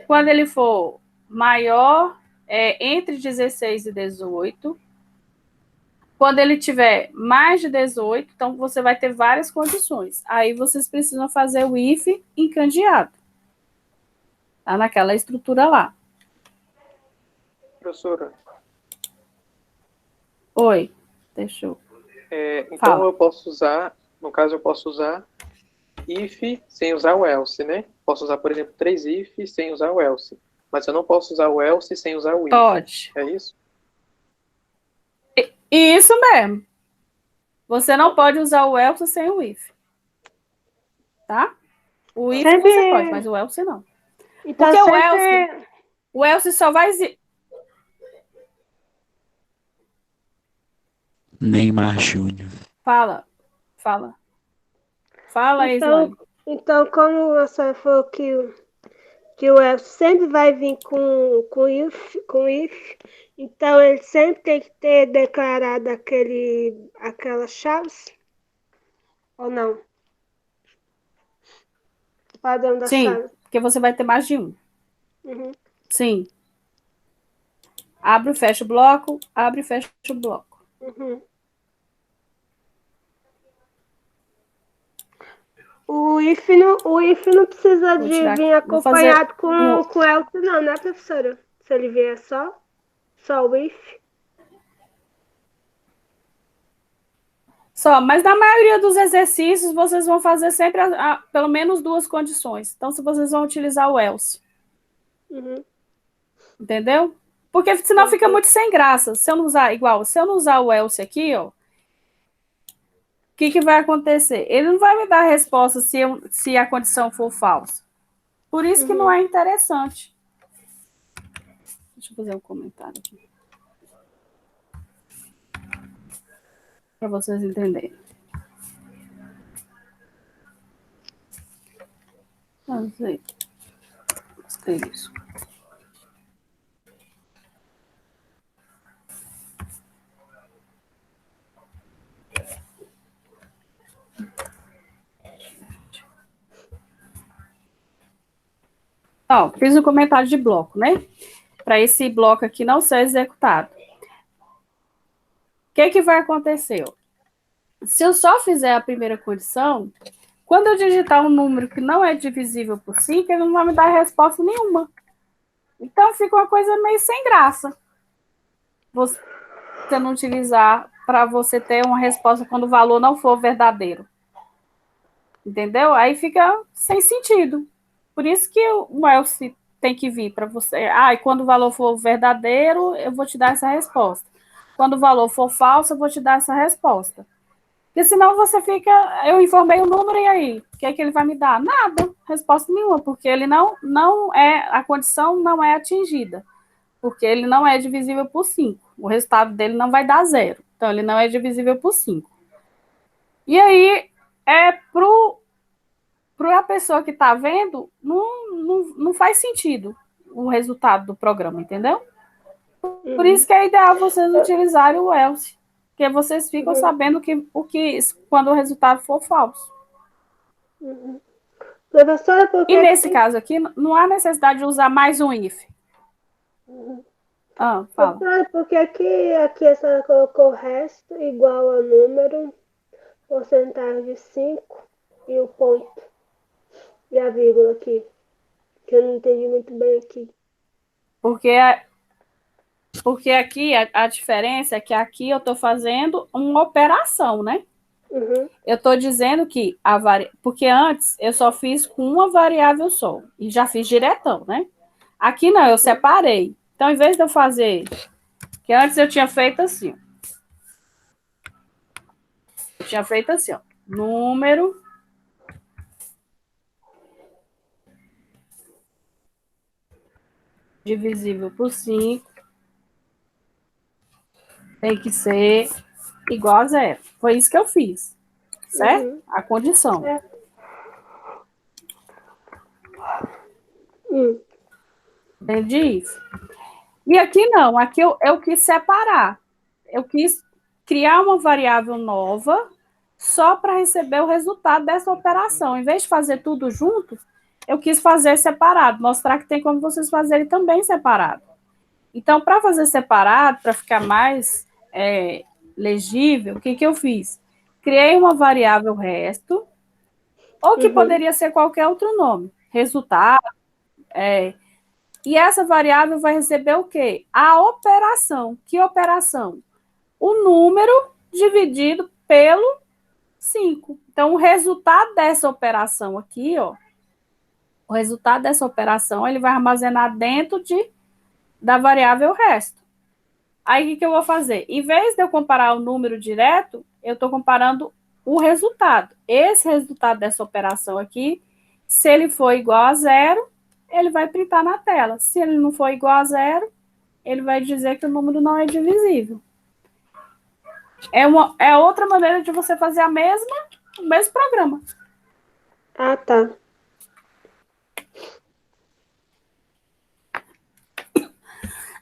quando ele for maior, entre 16 e 18, quando ele tiver mais de 18, então você vai ter várias condições. Aí vocês precisam fazer o if encandeado. Tá naquela estrutura lá. Professora. Oi, deixa eu... Então Fala. eu posso usar, no caso eu posso usar if sem usar o else, né? Posso usar, por exemplo, 3 if sem usar o else. Mas eu não posso usar o else sem usar o if. Pode. É isso? Isso mesmo. Você não pode usar o else sem o if. Tá? O if Sempre... você pode, mas o else não. Então, porque sempre... o else só vai... Neymar Júnior. Fala, Islane. Então, como a senhora falou que o else sempre vai vir com if, então ele sempre tem que ter declarado aquelas chaves? Ou não? O padrão das Sim, chaves. porque você vai ter mais de um. Uhum. Sim. Abre e fecha o bloco, abre e fecha o bloco. Uhum. O if não precisa Vou de tirar vir aqui. Vou fazer acompanhado com o else, não, né, professora? Se ele vier só o if. Só, mas na maioria dos exercícios, vocês vão fazer sempre pelo menos 2 condições. Então, se vocês vão utilizar o else. Uhum. Entendeu? Porque senão fica muito sem graça. Se eu não usar o else aqui, ó, o que vai acontecer? Ele não vai me dar a resposta se a condição for falsa. Por isso que não é interessante. Deixa eu fazer um comentário aqui. Para vocês entenderem. Não sei. Escrevi isso. Ó, fiz um comentário de bloco, né? Para esse bloco aqui não ser executado. O que vai acontecer? Se eu só fizer a primeira condição, quando eu digitar um número que não é divisível por 5, ele não vai me dar resposta nenhuma. Então, fica uma coisa meio sem graça. Você não utilizar para você ter uma resposta quando o valor não for verdadeiro. Entendeu? Aí fica sem sentido. Por isso que o else tem que vir para você. E quando o valor for verdadeiro, eu vou te dar essa resposta. Quando o valor for falso, eu vou te dar essa resposta. Porque senão você fica, eu informei o número e aí? O que é que ele vai me dar? Nada, resposta nenhuma, porque ele não é, a condição não é atingida, porque ele não é divisível por 5. O resultado dele não vai dar 0. Então, ele não é divisível por 5. E aí, para a pessoa que está vendo, não faz sentido o resultado do programa, entendeu? Por isso que é ideal vocês utilizarem o else. Porque vocês ficam sabendo quando o resultado for falso. Professora, por que E nesse caso aqui, não há necessidade de usar mais um if. Fala. Professora, porque aqui a senhora colocou o resto igual a número, porcentagem de 5 e o ponto. E a vírgula aqui. Que eu não entendi muito bem aqui. Porque aqui a diferença é que aqui eu estou fazendo uma operação, né? Eu estou dizendo que porque antes eu só fiz com uma variável só e já fiz diretão, né? Aqui não, eu separei. Então, em vez de eu fazer, que antes eu tinha feito assim, ó, número divisível por 5 tem que ser igual a 0. Foi isso que eu fiz, certo? A condição. Entendi isso? E aqui não, aqui eu quis separar. Eu quis criar uma variável nova só para receber o resultado dessa operação. Em vez de fazer tudo junto, eu quis fazer separado, mostrar que tem como vocês fazerem também separado. Então, para fazer separado, para ficar mais legível, o que eu fiz? Criei uma variável resto, ou que poderia ser qualquer outro nome, resultado, e essa variável vai receber o quê? A operação. Que operação? O número dividido pelo 5. Então, o resultado dessa operação aqui, ó, o resultado dessa operação, ele vai armazenar dentro da variável resto. Aí, o que eu vou fazer? Em vez de eu comparar o número direto, eu estou comparando o resultado. Esse resultado dessa operação aqui, se ele for igual a 0, ele vai printar na tela. Se ele não for igual a 0, ele vai dizer que o número não é divisível. É outra maneira de você fazer o mesmo programa. Ah, tá.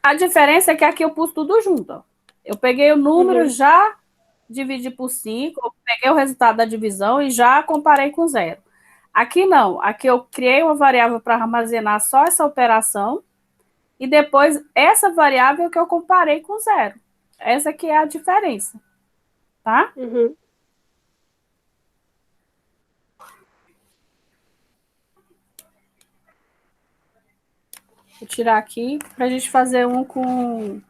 A diferença é que aqui eu pus tudo junto. Ó. Eu peguei o número, já dividi por 5, eu peguei o resultado da divisão e já comparei com 0. Aqui não. Aqui eu criei uma variável para armazenar só essa operação e depois essa variável que eu comparei com zero. Essa que é a diferença, tá? Uhum. Vou tirar aqui para a gente fazer um com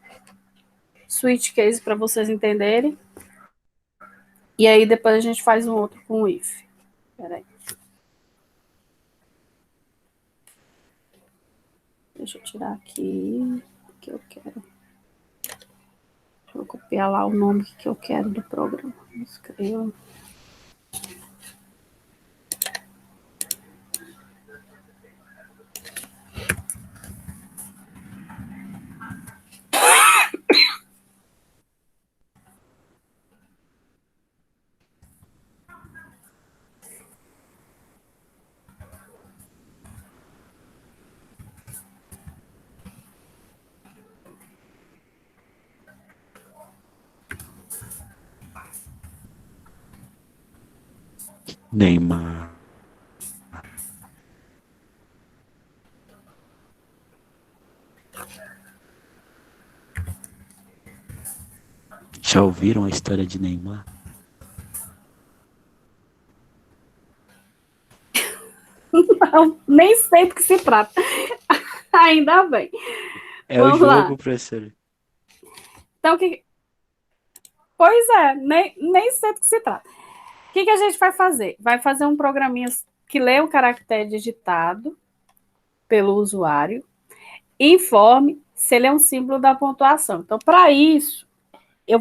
switch case para vocês entenderem. E aí depois a gente faz um outro com if. Espera aí. Deixa eu tirar aqui o que eu quero. Vou copiar lá o nome que eu quero do programa. Escrevo. Neymar. Já ouviram a história de Neymar? Não, nem sei do que se trata. Ainda bem. É Vamos o lá. jogo, professor. Então, pois é, nem sei do que se trata. O que a gente vai fazer? Vai fazer um programinha que lê o caractere digitado pelo usuário e informe se ele é um símbolo da pontuação. Então, para isso, eu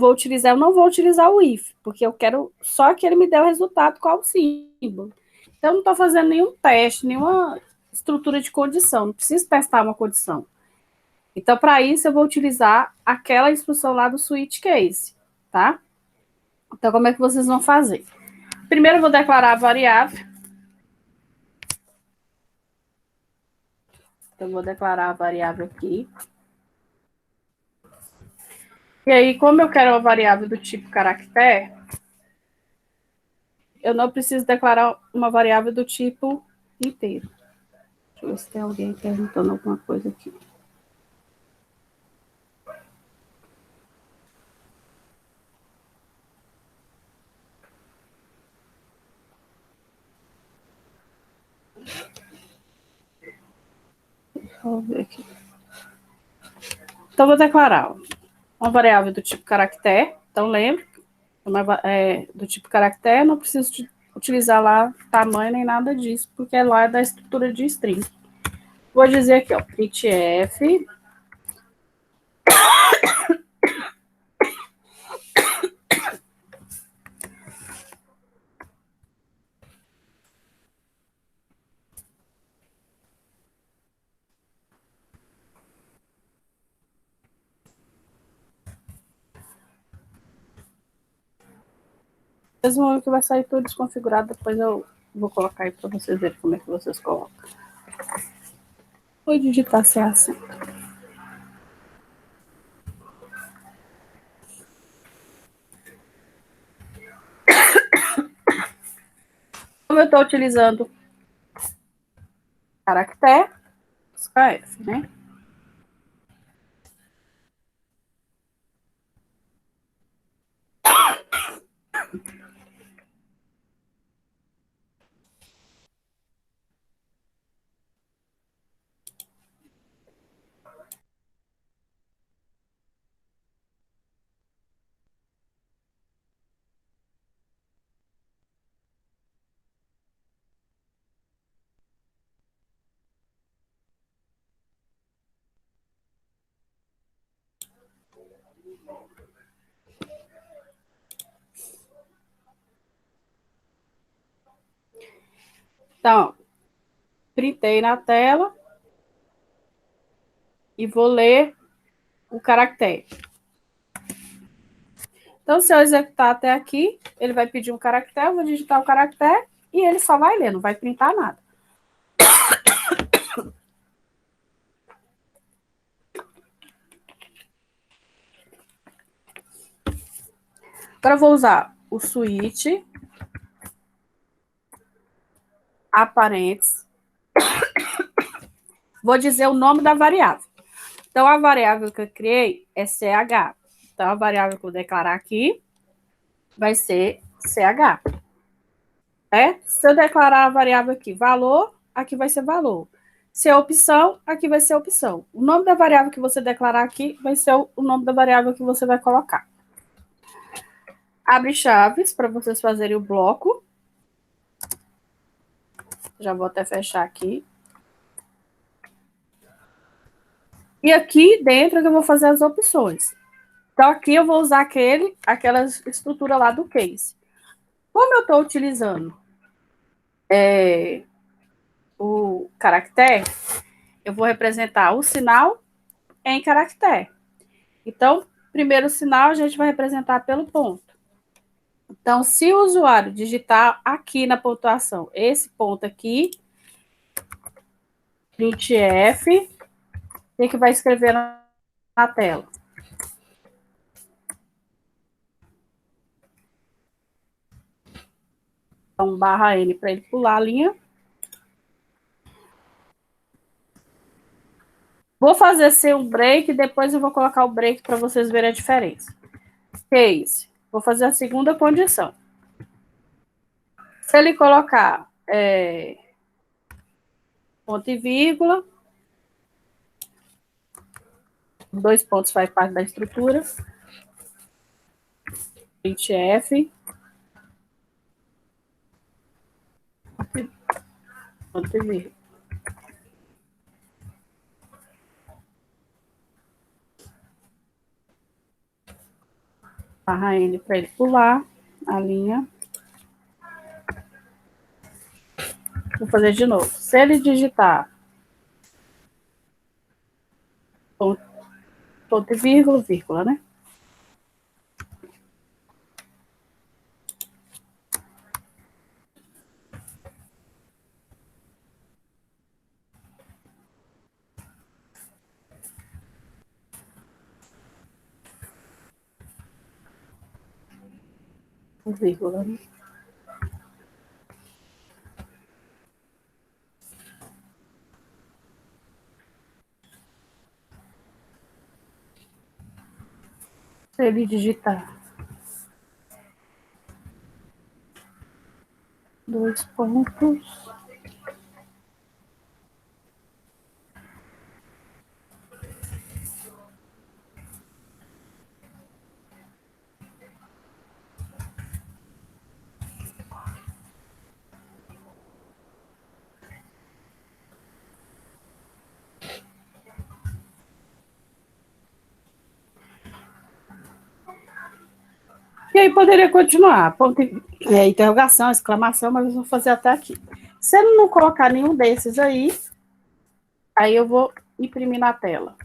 não vou utilizar o if, porque eu quero só que ele me dê o resultado qual o símbolo. Então, eu não estou fazendo nenhum teste, nenhuma estrutura de condição, não preciso testar uma condição. Então, para isso, eu vou utilizar aquela instrução lá do switch case, tá? Então, como é que vocês vão fazer? Primeiro, eu vou declarar a variável. Então, eu vou declarar a variável aqui. E aí, como eu quero uma variável do tipo caractere, eu não preciso declarar uma variável do tipo inteiro. Deixa eu ver se tem alguém perguntando alguma coisa aqui. Vamos ver aqui. Então, vou declarar uma variável do tipo caractere. Então, lembre, do tipo caractere, não preciso utilizar lá tamanho nem nada disso, porque lá é da estrutura de string. Vou dizer aqui, ó, printf. Mesmo que vai sair tudo desconfigurado, depois eu vou colocar aí para vocês verem como é que vocês colocam. Vou digitar sem acento. Como eu estou utilizando caractere, SKF, né? Então, printei na tela e vou ler o caractere. Então, se eu executar até aqui, ele vai pedir um caractere, eu vou digitar o caractere e ele só vai ler, não vai printar nada. Agora eu vou usar o switch, a parênteses, vou dizer o nome da variável. Então, a variável que eu criei é CH. Então, a variável que eu vou declarar aqui vai ser CH. Se eu declarar a variável aqui valor, aqui vai ser valor. Se é opção, aqui vai ser opção. O nome da variável que você declarar aqui vai ser o nome da variável que você vai colocar. Abre chaves para vocês fazerem o bloco. Já vou até fechar aqui. E aqui dentro eu vou fazer as opções. Então, aqui eu vou usar aquela estrutura lá do case. Como eu estou utilizando o caractere, eu vou representar o sinal em caractere. Então, primeiro sinal a gente vai representar pelo ponto. Então, se o usuário digitar aqui na pontuação, esse ponto aqui, printf, o que vai escrever na tela? Então, barra N para ele pular a linha. Vou fazer sem um break, depois eu vou colocar o break para vocês verem a diferença. Case. Vou fazer a segunda condição. Se ele colocar ponto e vírgula, 2 pontos faz parte da estrutura. Printf. Ponto e vírgula. Barra N para ele pular a linha. Vou fazer de novo. Se ele digitar ponto e vírgula, vírgula, né? Vírgula, né? Se ele digitar 2 pontos, e aí poderia continuar. Ponto, interrogação, exclamação, mas eu vou fazer até aqui. Se ele não colocar nenhum desses aí eu vou imprimir na tela.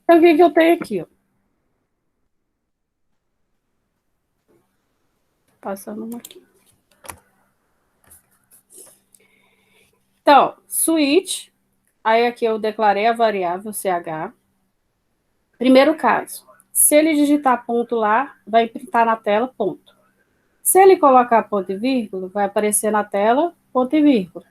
Então, o que eu tenho aqui? Ó? Passando uma aqui. Então, switch. Aí aqui eu declarei a variável CH. Primeiro caso. Se ele digitar ponto lá, vai printar na tela ponto. Se ele colocar ponto e vírgula, vai aparecer na tela ponto e vírgula.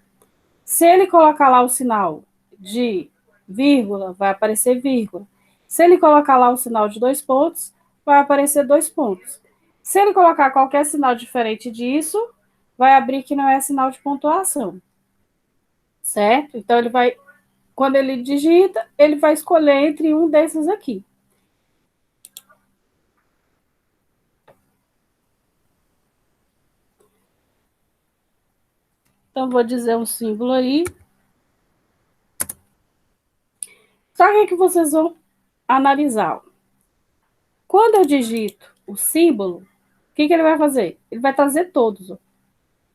Se ele colocar lá o sinal de vírgula, vai aparecer vírgula. Se ele colocar lá o sinal de 2 pontos, vai aparecer 2 pontos. Se ele colocar qualquer sinal diferente disso, vai abrir que não é sinal de pontuação. Certo? Então, ele vai, quando ele digita, ele vai escolher entre um desses aqui. Então, vou dizer um símbolo aí. Só que vocês vão analisar. Quando eu digito o símbolo, O que ele vai fazer? Ele vai trazer todos, ó.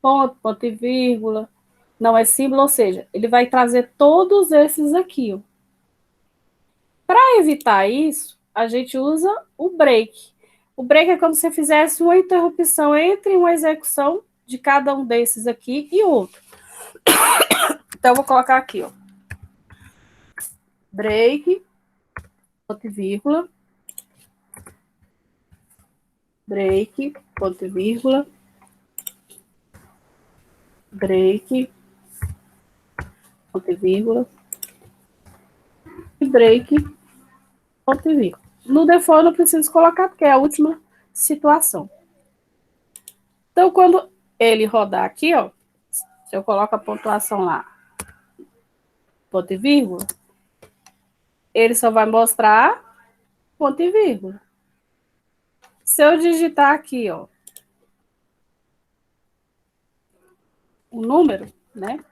Ponto, ponto e vírgula, não é símbolo, ou seja, ele vai trazer todos esses aqui, ó. Para evitar isso, a gente usa o break. O break é como se fizesse uma interrupção entre uma execução de cada um desses aqui e outro. Então, eu vou colocar aqui, ó. Break, ponto e vírgula. Break, ponto e vírgula. Break, ponto e vírgula. E break, ponto e vírgula. No default, eu não preciso colocar, porque é a última situação. Então, quando ele rodar aqui, ó, se eu coloco a pontuação lá, ponto e vírgula, ele só vai mostrar ponto e vírgula. Se eu digitar aqui, ó, o número, né,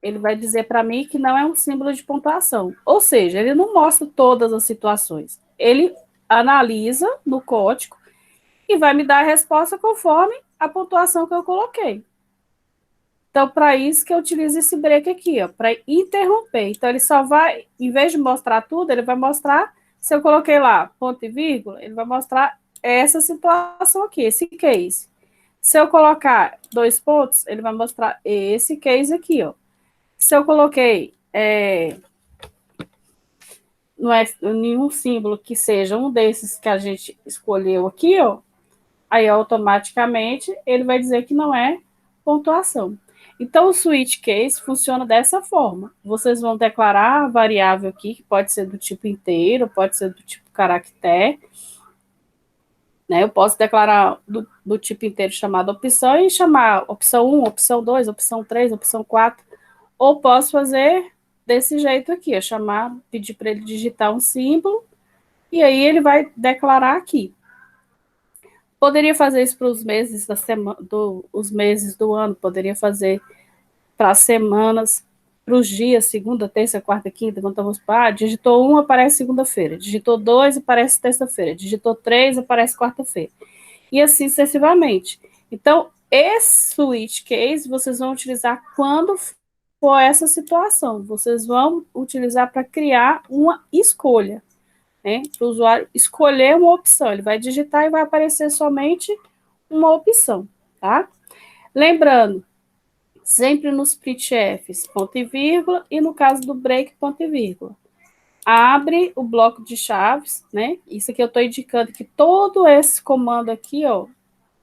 ele vai dizer para mim que não é um símbolo de pontuação. Ou seja, ele não mostra todas as situações. Ele analisa no código e vai me dar a resposta conforme a pontuação que eu coloquei. Então, para isso que eu utilizo esse break aqui, ó, para interromper. Então, ele só vai, em vez de mostrar tudo, ele vai mostrar, se eu coloquei lá ponto e vírgula, ele vai mostrar essa situação aqui, esse case. Se eu colocar 2 pontos, ele vai mostrar esse case aqui, ó. Se eu coloquei não é nenhum símbolo que seja um desses que a gente escolheu aqui, ó, aí automaticamente ele vai dizer que não é pontuação. Então, o switch case funciona dessa forma. Vocês vão declarar a variável aqui, que pode ser do tipo inteiro, pode ser do tipo caractere. Né? Eu posso declarar do tipo inteiro chamado opção e chamar opção 1, opção 2, opção 3, opção 4. Ou posso fazer desse jeito aqui, eu chamar, pedir para ele digitar um símbolo, e aí ele vai declarar aqui. Poderia fazer isso para os meses da semana, os meses do ano, poderia fazer para as semanas, para os dias, segunda, terça, quarta, quinta, quando estamos digitou 1, aparece segunda-feira, digitou 2, aparece terça-feira, digitou 3, aparece quarta-feira. E assim sucessivamente. Então, esse switch case vocês vão utilizar quando for essa situação. Vocês vão utilizar para criar uma escolha, né? Para o usuário escolher uma opção. Ele vai digitar e vai aparecer somente uma opção, tá? Lembrando, sempre nos printfs, ponto e vírgula, e no caso do break, ponto e vírgula. Abre o bloco de chaves, né? Isso aqui eu estou indicando que todo esse comando aqui, ó,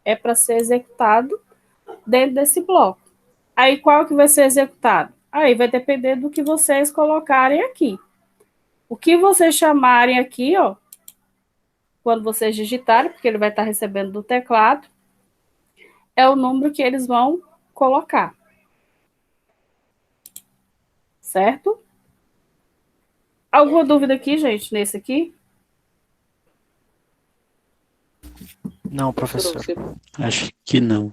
é para ser executado dentro desse bloco. Aí, qual que vai ser executado? Aí vai depender do que vocês colocarem aqui. O que vocês chamarem aqui, ó, quando vocês digitarem, porque ele vai estar recebendo do teclado, é o número que eles vão colocar. Certo? Alguma dúvida aqui, gente, nesse aqui? Não, professor. Você, Acho que não.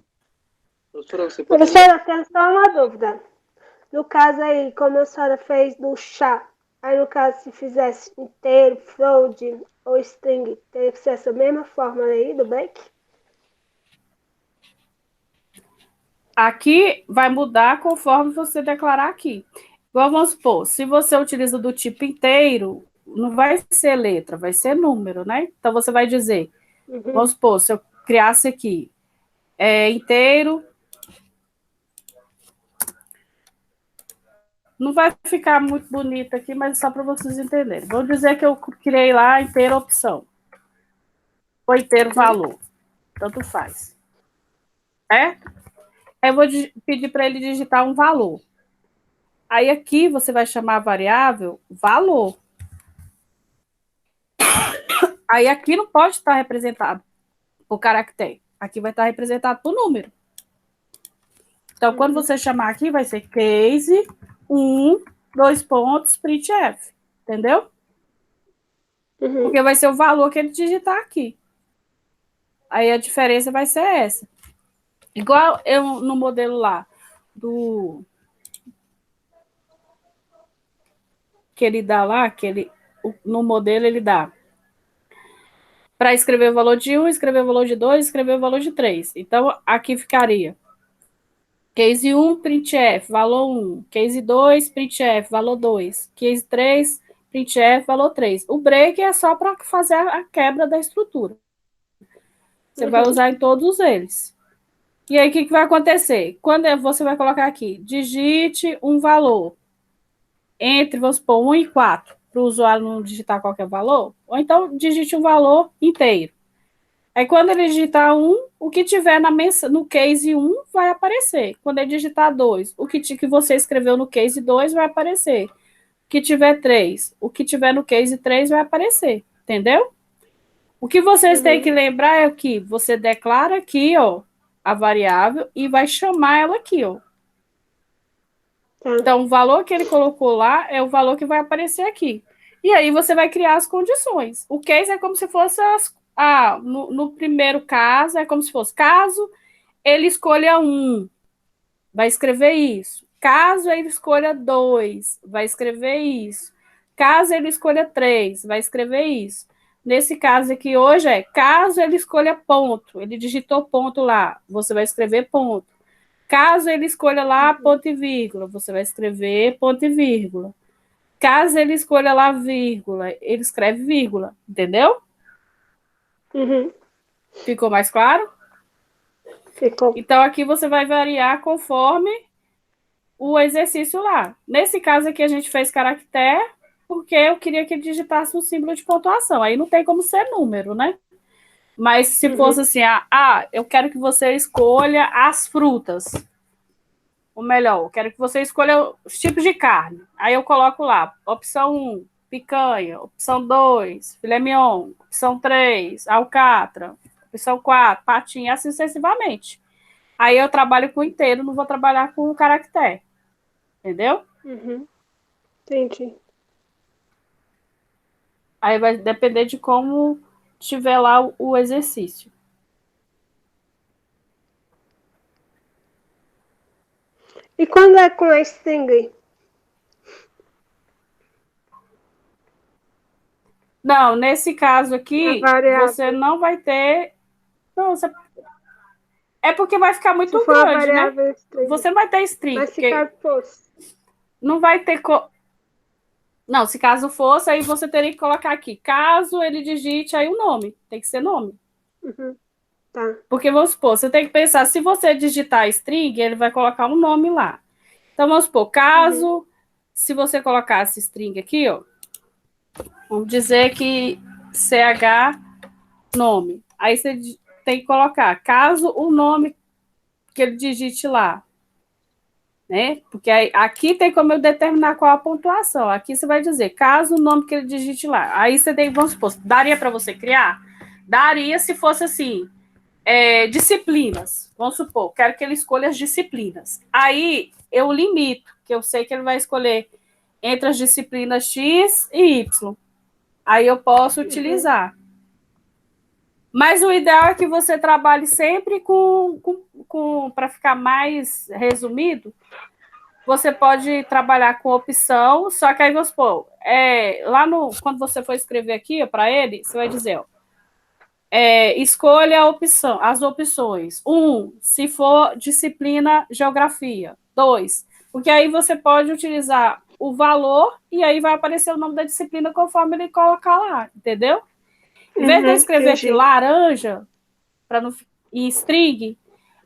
você pode... Professora, eu tenho só uma dúvida. No caso aí, como a senhora fez do chá, aí no caso se fizesse inteiro, float ou string, teria que ser essa mesma fórmula aí do break? Aqui vai mudar conforme você declarar aqui. Igual, vamos supor, se você utiliza do tipo inteiro, não vai ser letra, vai ser número, né? Então, você vai dizer, vamos supor, se eu criasse aqui, inteiro, não vai ficar muito bonito aqui, mas é só para vocês entenderem. Vamos dizer que eu criei lá inteiro opção, ou inteiro valor, tanto faz. Certo? Aí eu vou pedir para ele digitar um valor. Aí aqui você vai chamar a variável valor. Aí aqui não pode estar representado por caractere. Aqui vai estar representado por número. Então, quando você chamar aqui, vai ser case 1, 2 pontos, printf. Entendeu? Porque vai ser o valor que ele digitar aqui. Aí a diferença vai ser essa. Igual eu no modelo lá do que ele dá lá, no modelo ele dá Para escrever o valor de 1, escrever o valor de 2, escrever o valor de 3. Então, aqui ficaria case 1, printf, valor 1. Case 2, printf, valor 2. Case 3, printf, valor 3. O break é só para fazer a quebra da estrutura. Você vai usar em todos eles. E aí, o que vai acontecer? Quando você vai colocar aqui, digite um valor entre, vamos supor, 1 e 4, para o usuário não digitar qualquer valor, ou então digite um valor inteiro. Aí, quando ele digitar 1, o que tiver no case 1 vai aparecer. Quando ele digitar 2, o que você escreveu no case 2 vai aparecer. O que tiver 3, o que tiver no case 3 vai aparecer. Entendeu? O que vocês têm que lembrar é que você declara aqui, ó, a variável e vai chamar ela aqui, ó. Então, o valor que ele colocou lá é o valor que vai aparecer aqui. E aí você vai criar as condições. O case é como se fosse no primeiro caso, é como se fosse caso ele escolha 1, vai escrever isso. Caso ele escolha 2, vai escrever isso. Caso ele escolha 3, vai escrever isso. Nesse caso aqui hoje caso ele escolha ponto, ele digitou ponto lá, você vai escrever ponto. Caso ele escolha lá ponto e vírgula, você vai escrever ponto e vírgula. Caso ele escolha lá vírgula, ele escreve vírgula, entendeu? Ficou mais claro? Ficou. Então, aqui você vai variar conforme o exercício lá. Nesse caso aqui, a gente fez caractere, porque eu queria que ele digitasse um símbolo de pontuação. Aí não tem como ser número, né? Mas se fosse assim, eu quero que você escolha as frutas. Ou melhor, eu quero que você escolha os tipos de carne. Aí eu coloco lá, opção 1, picanha, opção 2, filé mignon, opção 3, alcatra, opção 4, patinha, assim sucessivamente. Aí eu trabalho com o inteiro, não vou trabalhar com o caractere. Entendeu? Entendi. Aí vai depender de como tiver lá o exercício. E quando é com a string? Não, nesse caso aqui, você não vai ter... Não, você... É porque vai ficar muito grande, né? String. Você não vai ter string. Mas se caso fosse? Não vai ter... Não, se caso fosse, aí você teria que colocar aqui. Caso ele digite aí o nome. Tem que ser nome. Tá. Porque, vamos supor, você tem que pensar, se você digitar string, ele vai colocar um nome lá. Então, vamos supor, caso, se você colocasse string aqui, ó, vamos dizer que CH nome. Aí você tem que colocar, caso o nome que ele digite lá. Né? Porque aí, aqui tem como eu determinar qual a pontuação. Aqui você vai dizer, caso o nome que ele digite lá. Aí você tem, vamos supor, daria para você criar? Daria se fosse assim, disciplinas. Vamos supor, quero que ele escolha as disciplinas. Aí eu limito, que eu sei que ele vai escolher entre as disciplinas X e Y. Aí eu posso utilizar. Mas o ideal é que você trabalhe sempre para ficar mais resumido, você pode trabalhar com opção, só que aí, vamos supor, quando você for escrever aqui para ele, você vai dizer, ó, escolha as opções. 1, se for disciplina geografia. 2, porque aí você pode utilizar o valor e aí vai aparecer o nome da disciplina conforme ele colocar lá, entendeu? Em vez de eu escrever aqui laranja e string,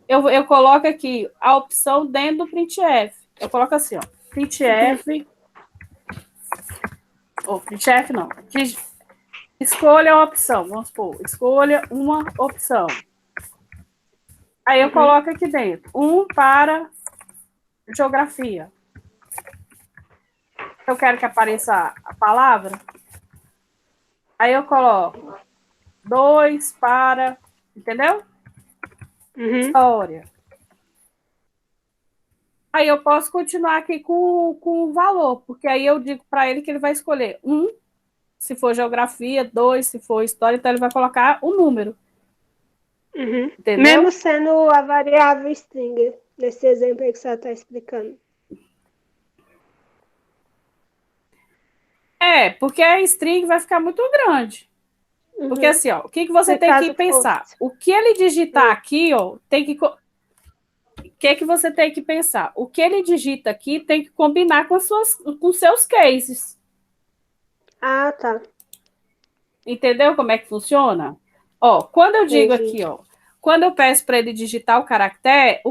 eu coloco aqui a opção dentro do printf. Eu coloco assim, ó, printf. Printf não. Escolha a opção, vamos supor, escolha uma opção. Aí eu coloco aqui dentro, 1 para geografia. Eu quero que apareça a palavra. Aí eu coloco 2 para, entendeu? História. Aí eu posso continuar aqui com o valor, porque aí eu digo para ele que ele vai escolher 1, se for geografia, 2, se for história, então ele vai colocar o número. Entendeu? Mesmo sendo a variável string, nesse exemplo aí que você está explicando. Porque a string vai ficar muito grande. Porque assim, ó, o que você tem que pensar? O que ele digitar aqui, ó, tem que... O que você tem que pensar? O que ele digita aqui tem que combinar com seus cases. Ah, tá. Entendeu como é que funciona? Ó, quando eu digo aqui, ó, quando eu peço para ele digitar o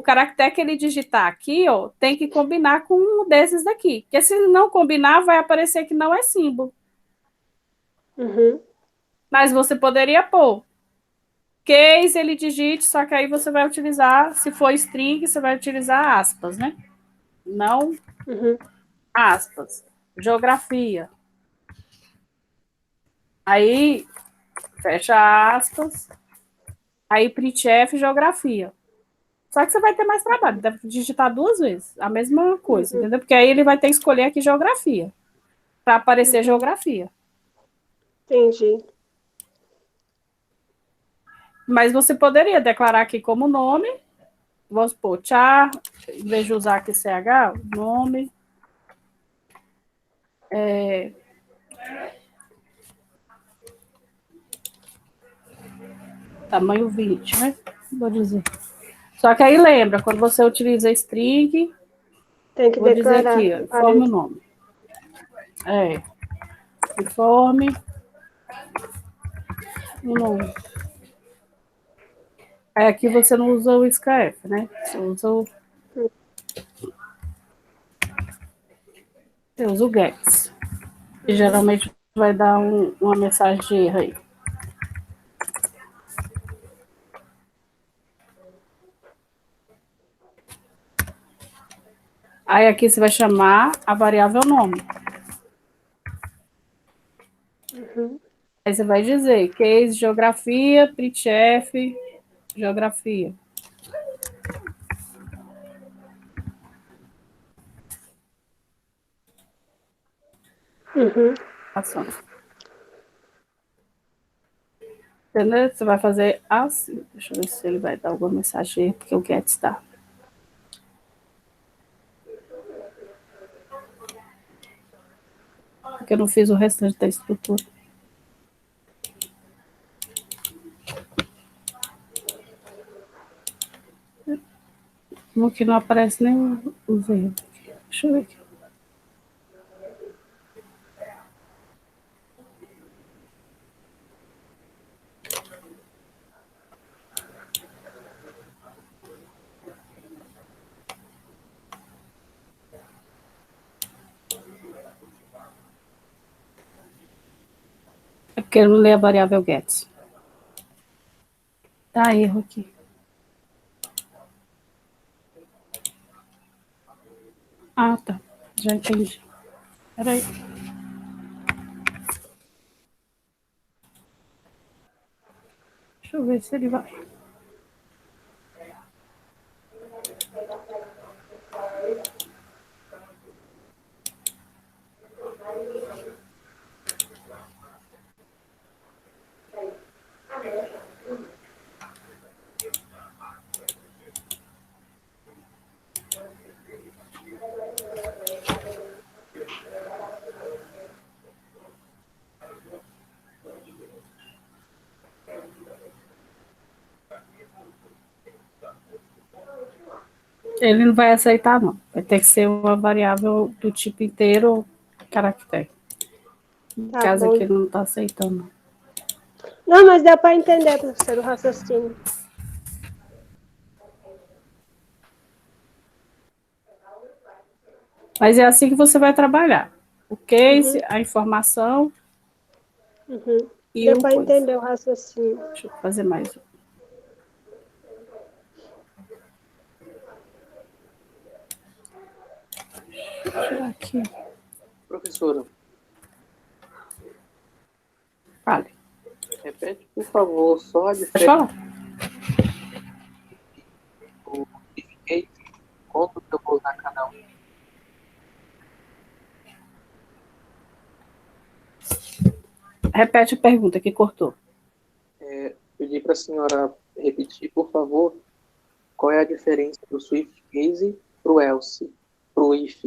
caractere que ele digitar aqui, ó, tem que combinar com um desses daqui. Porque se não combinar, vai aparecer que não é símbolo. Uhum. Mas você poderia pôr case, ele digite, só que aí você vai utilizar, se for string, você vai utilizar aspas, né? Não aspas. Geografia. Aí, fecha aspas. Aí, printf, geografia. Só que você vai ter mais trabalho, deve digitar 2 vezes a mesma coisa, entendeu? Porque aí ele vai ter que escolher aqui geografia, para aparecer geografia. Entendi. Mas você poderia declarar aqui como nome, vamos supor, char, em vez de usar aqui ch, nome, tamanho 20, né? Vou dizer. Só que aí lembra, quando você utiliza string, Tem que vou declarar. dizer aqui, informe o nome. Informe o nome. Aí aqui você não usa o SKF, né? Você usa o GETS. Que geralmente vai dar uma mensagem de erro aí. Aí aqui você vai chamar a variável nome. Aí você vai dizer case, geografia, printf, geografia. Ação. Entendeu? Você vai fazer assim. Deixa eu ver se ele vai dar alguma mensagem, porque o get está. Porque eu não fiz o restante da estrutura. No que não aparece nem os erros. Deixa eu ver aqui. É porque eu não leio a variável get. Tá erro aqui. Ah, tá. Já entendi. Peraí. Deixa eu ver se ele vai. Ele não vai aceitar, não. Vai ter que ser uma variável do tipo inteiro caractere. No caso aqui, ele não está aceitando. Não, mas dá para entender, professor, o raciocínio. Mas é assim que você vai trabalhar. O case, a informação e Deu o para entender o raciocínio. Deixa eu fazer mais um. Deixa eu tirar aqui. Professora. Fale. Repete, por favor, só a Pode diferença. falar. Quanto que eu vou usar cada um? Repete a pergunta que cortou. Pedi para a senhora repetir, por favor, qual é a diferença do Swift Case para o Else, para o if.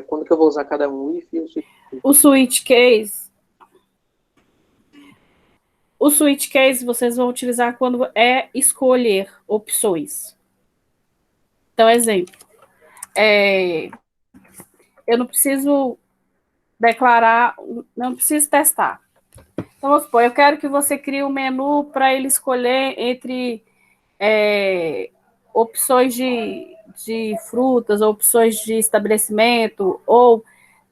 Quando que eu vou usar cada um, o if e o Swift Case? O switch case O switch case vocês vão utilizar quando é escolher opções. Então, exemplo, eu não preciso declarar, não preciso testar. Então, vamos supor, eu quero que você crie um menu para ele escolher entre opções de frutas, opções de estabelecimento, ou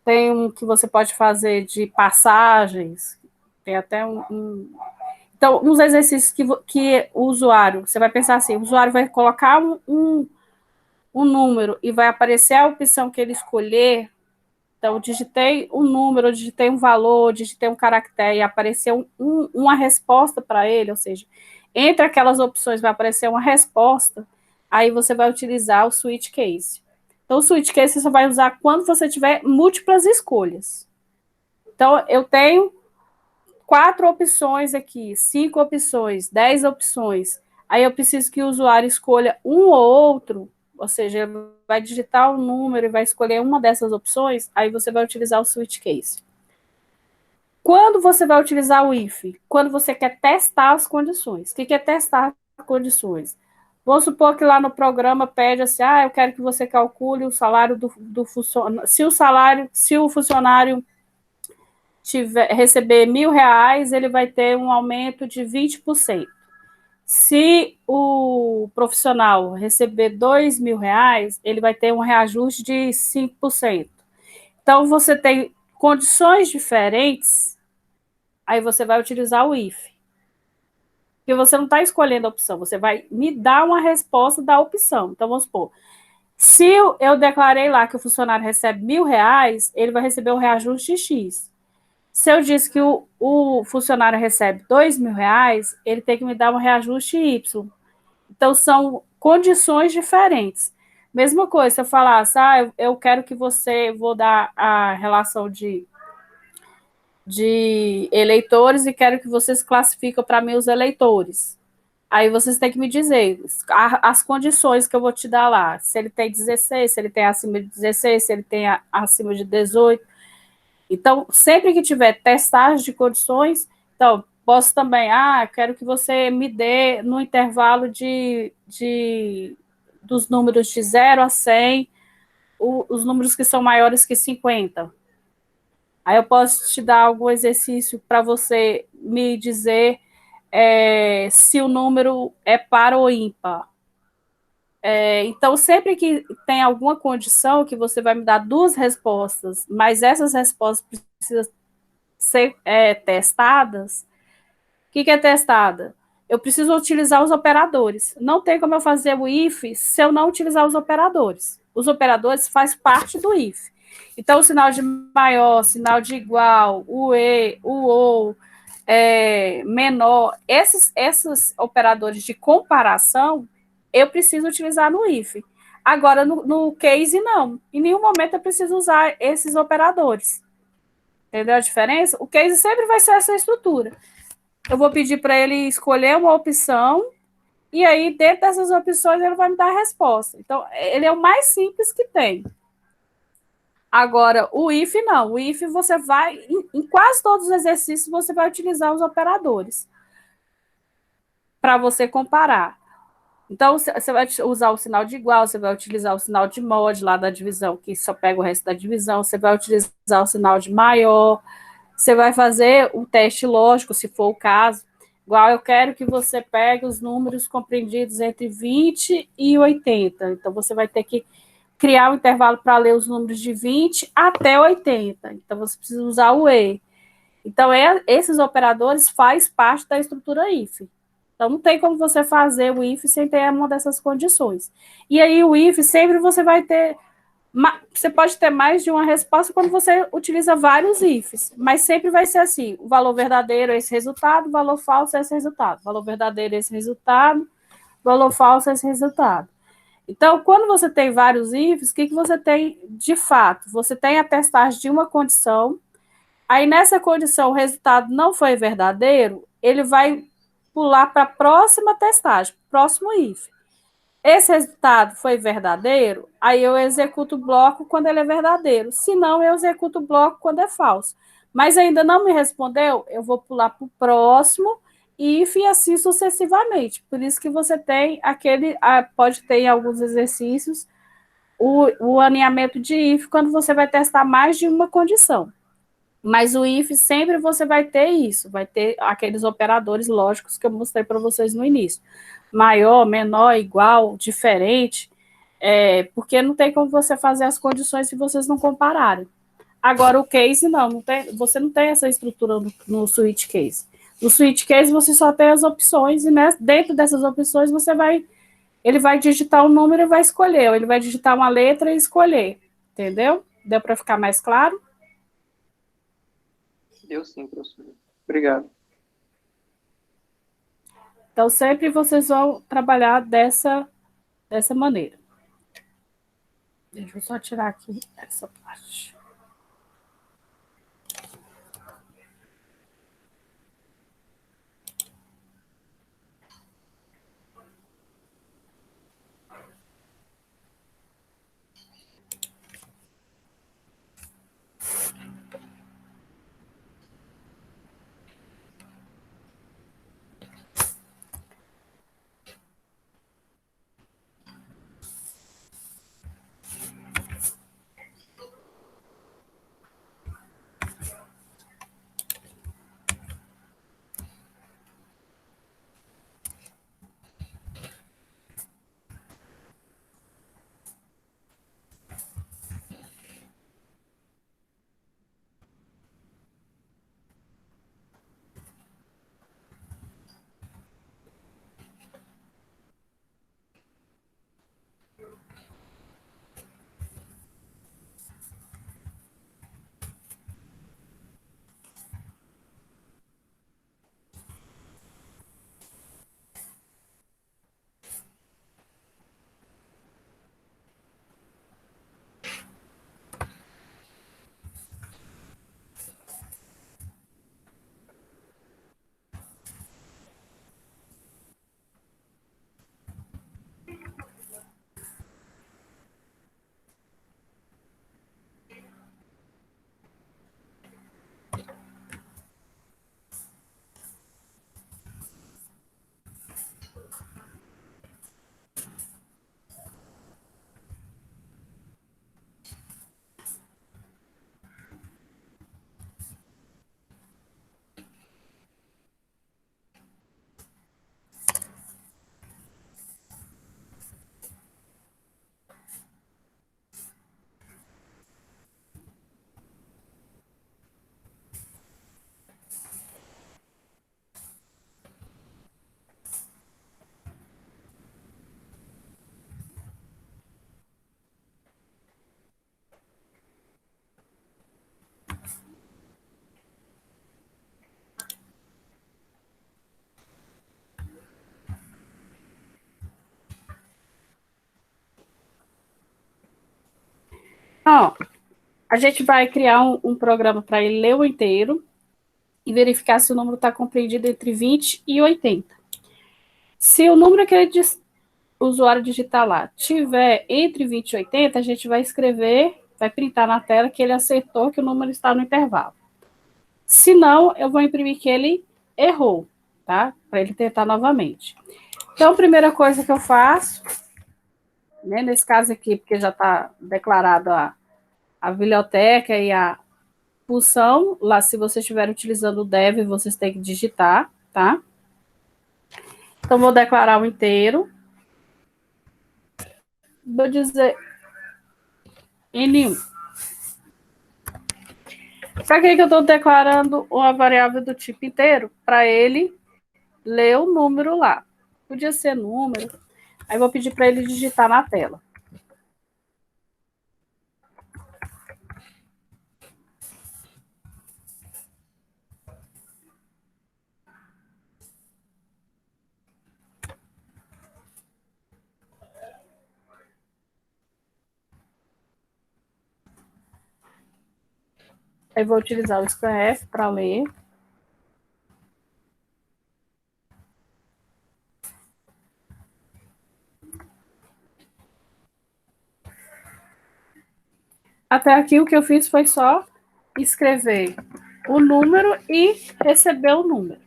tem um que você pode fazer de passagens, tem até Então, uns exercícios que o usuário, você vai pensar assim, o usuário vai colocar um número e vai aparecer a opção que ele escolher. Então, eu digitei um número, eu digitei um valor, eu digitei um caractere e apareceu uma resposta para ele, ou seja, entre aquelas opções vai aparecer uma resposta, aí você vai utilizar o switch case. Então, o switch case você só vai usar quando você tiver múltiplas escolhas. Então, eu tenho 4 opções aqui, 5 opções, 10 opções. Aí eu preciso que o usuário escolha um ou outro, ou seja, ele vai digitar um número e vai escolher uma dessas opções, aí você vai utilizar o switch case. Quando você vai utilizar o if? Quando você quer testar as condições. O que é testar as condições? Vamos supor que lá no programa pede assim, eu quero que você calcule o salário do funcionário. Se o funcionário receber R$1.000, ele vai ter um aumento de 20%. Se o profissional receber R$2.000, ele vai ter um reajuste de 5%. Então, você tem condições diferentes, aí você vai utilizar o if. Porque você não está escolhendo a opção, você vai me dar uma resposta da opção. Então, vamos supor, se eu declarei lá que o funcionário recebe R$1.000, ele vai receber um reajuste de X. Se eu disse que o funcionário recebe R$2.000, ele tem que me dar um reajuste Y. Então, são condições diferentes. Mesma coisa, se eu falasse, eu quero que você, vou dar a relação de eleitores e quero que vocês classifiquem para mim os eleitores. Aí vocês têm que me dizer as condições que eu vou te dar lá. Se ele tem 16, se ele tem acima de 16, se ele tem acima de 18. Então, sempre que tiver testagem de condições, então, posso também, quero que você me dê no intervalo dos números de 0 a 100, os números que são maiores que 50. Aí eu posso te dar algum exercício para você me dizer se o número é par ou ímpar. Então, sempre que tem alguma condição que você vai me dar 2 respostas, mas essas respostas precisam ser testadas, o que é testada? Eu preciso utilizar os operadores. Não tem como eu fazer o if se eu não utilizar os operadores. Os operadores fazem parte do if. Então, o sinal de maior, sinal de igual, o e, o ou, menor, esses operadores de comparação, eu preciso utilizar no if. Agora, no case, não. Em nenhum momento eu preciso usar esses operadores. Entendeu a diferença? O case sempre vai ser essa estrutura. Eu vou pedir para ele escolher uma opção e aí, dentro dessas opções, ele vai me dar a resposta. Então, ele é o mais simples que tem. Agora, o if não. O if você vai, em quase todos os exercícios, você vai utilizar os operadores para você comparar. Então, você vai usar o sinal de igual, você vai utilizar o sinal de mod lá da divisão, que só pega o resto da divisão, você vai utilizar o sinal de maior, você vai fazer um teste lógico, se for o caso. Igual eu quero que você pegue os números compreendidos entre 20 e 80. Então, você vai ter que criar um intervalo para ler os números de 20 até 80. Então, você precisa usar o E. Então, esses operadores fazem parte da estrutura if. Então, não tem como você fazer o if sem ter uma dessas condições. E aí, o if sempre você vai ter... Você pode ter mais de uma resposta quando você utiliza vários ifs, mas sempre vai ser assim, o valor verdadeiro é esse resultado, o valor falso é esse resultado, o valor verdadeiro é esse resultado, o valor falso é esse resultado. Então, quando você tem vários ifs, o que você tem de fato? Você tem a testagem de uma condição, aí nessa condição o resultado não foi verdadeiro, ele vai pular para a próxima testagem, próximo if. Esse resultado foi verdadeiro, aí eu executo o bloco quando ele é verdadeiro. Se não, eu executo o bloco quando é falso. Mas ainda não me respondeu, eu vou pular para o próximo if e assim sucessivamente. Por isso que você tem pode ter em alguns exercícios o alinhamento de if quando você vai testar mais de uma condição. Mas o if sempre você vai ter isso, vai ter aqueles operadores lógicos que eu mostrei para vocês no início. Maior, menor, igual, diferente, porque não tem como você fazer as condições se vocês não compararem. Agora, o case, você não tem essa estrutura no switch case. No switch case, você só tem as opções, e dentro dessas opções, ele vai digitar um número e vai escolher, ou ele vai digitar uma letra e escolher, entendeu? Deu para ficar mais claro? Deu sim, professor. Obrigado. Então, sempre vocês vão trabalhar dessa maneira. Deixa eu só tirar aqui essa parte. Ó, a gente vai criar um programa para ele ler o inteiro e verificar se o número está compreendido entre 20 e 80. Se o número que o usuário digitar lá tiver entre 20 e 80, a gente vai escrever, vai printar na tela que ele acertou, que o número está no intervalo. Se não, eu vou imprimir que ele errou, tá? Para ele tentar novamente. Então, a primeira coisa que eu faço, né, nesse caso aqui, porque já está declarado a biblioteca e a função, lá se vocês estiverem utilizando o dev, vocês têm que digitar, tá? Então, vou declarar o inteiro. Vou dizer N1. Para que eu estou declarando uma variável do tipo inteiro? Para ele ler o número lá. Podia ser número. Aí vou pedir para ele digitar na tela. Aí vou utilizar o scanf para ler. Até aqui o que eu fiz foi só escrever o número e receber o número.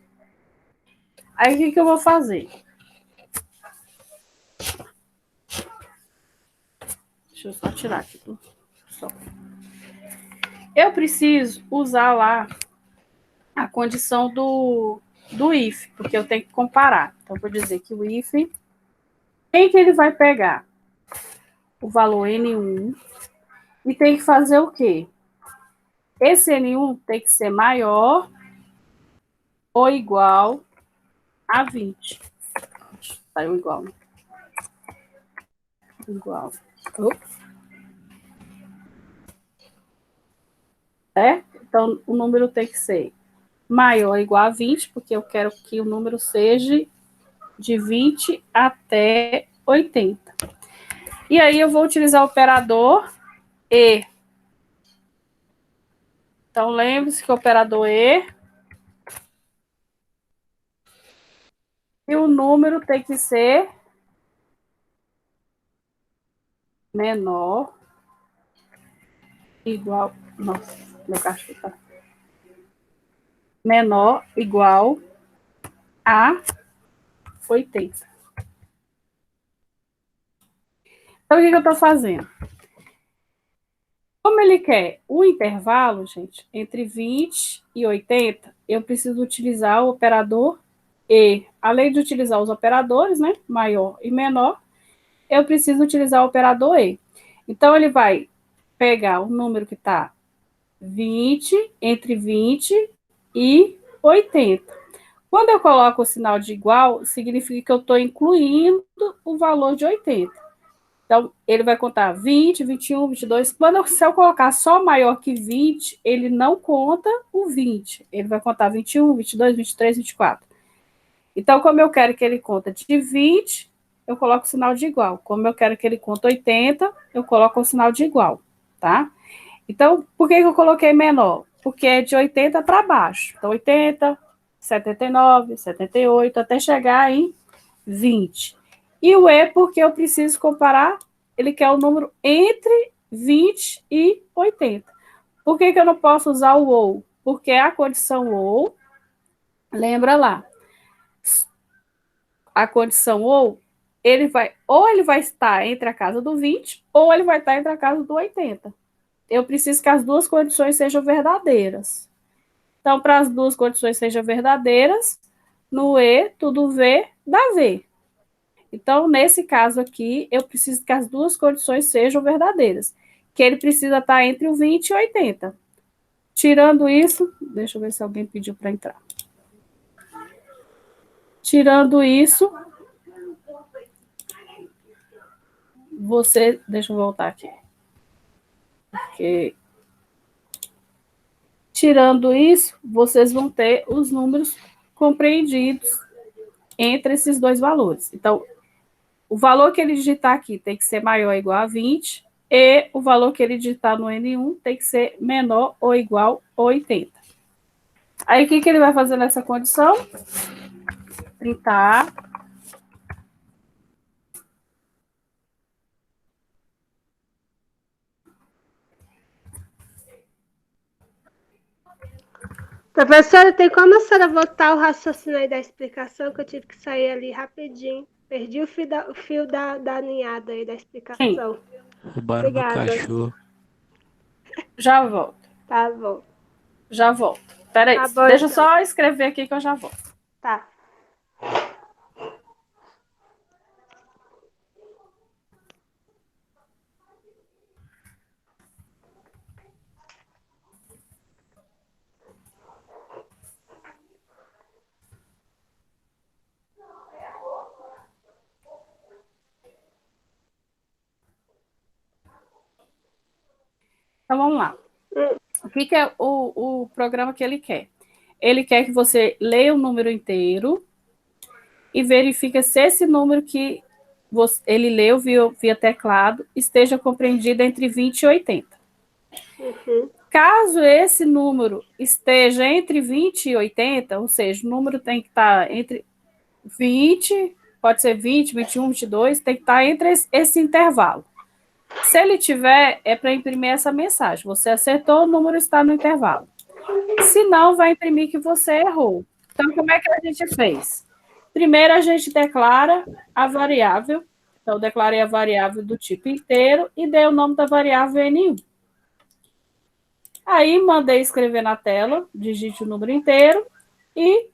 Aí, o que eu vou fazer? Deixa eu só tirar aqui. Só. Eu preciso usar lá a condição do if, porque eu tenho que comparar. Então, eu vou dizer que o if, quem que ele vai pegar? O valor N1 e tem que fazer o quê? Esse N1 tem que ser maior ou igual a 20. Saiu igual. Igual. Certo? Então, o número tem que ser maior ou igual a 20, porque eu quero que o número seja de 20 até 80. E aí, eu vou utilizar o operador E. Então, lembre-se que o operador E e o número tem que ser menor, igual... Nossa, meu cachorro tá... Menor, igual a 80. Então, o que eu estou fazendo? Como ele quer o intervalo, gente, entre 20 e 80, eu preciso utilizar o operador E. Além de utilizar os operadores, né, maior e menor, eu preciso utilizar o operador E. Então, ele vai pegar o número que está 20, entre 20 e 80. Quando eu coloco o sinal de igual, significa que eu estou incluindo o valor de 80. Então, ele vai contar 20, 21, 22. Se eu colocar só maior que 20, ele não conta o 20. Ele vai contar 21, 22, 23, 24. Então, como eu quero que ele conta de 20, eu coloco o sinal de igual. Como eu quero que ele conte 80, eu coloco o sinal de igual, tá? Então, por que eu coloquei menor? Porque é de 80 para baixo. Então, 80, 79, 78, até chegar em 20. E o E, porque eu preciso comparar, ele quer o número entre 20 e 80. Por que eu não posso usar o OU? Porque a condição OU, lembra lá, a condição OU, ele vai estar entre a casa do 20, ou ele vai estar entre a casa do 80. Eu preciso que as duas condições sejam verdadeiras. Então, para as duas condições sejam verdadeiras, no E, tudo V dá V. Então, nesse caso aqui, eu preciso que as duas condições sejam verdadeiras. Que ele precisa estar entre o 20 e 80. Tirando isso, deixa eu ver se alguém pediu para entrar. Tirando isso, deixa eu voltar aqui. Porque, tirando isso, vocês vão ter os números compreendidos entre esses dois valores. Então, o valor que ele digitar aqui tem que ser maior ou igual a 20, e o valor que ele digitar no N1 tem que ser menor ou igual a 80. Aí, o que ele vai fazer nessa condição? Printar. Professora, tem como a senhora voltar o raciocínio aí da explicação, que eu tive que sair ali rapidinho. Perdi o fio da ninhada aí da explicação. Sim. Roubaram meu cachorro. Já volto. Tá bom. Já volto. Peraí, Tá bom, deixa eu então. só escrever aqui que eu já volto. Tá. Então, vamos lá. O que é o programa que ele quer? Ele quer que você leia o número inteiro e verifique se esse número que ele leu via teclado esteja compreendido entre 20 e 80. Uhum. Caso esse número esteja entre 20 e 80, ou seja, o número tem que estar entre 20, pode ser 20, 21, 22, tem que estar entre esse intervalo. Se ele tiver, é para imprimir essa mensagem. Você acertou, o número está no intervalo. Se não, vai imprimir que você errou. Então, como é que a gente fez? Primeiro, a gente declara a variável. Então, eu declarei a variável do tipo inteiro e dei o nome da variável N1. Aí, mandei escrever na tela, digite o número inteiro e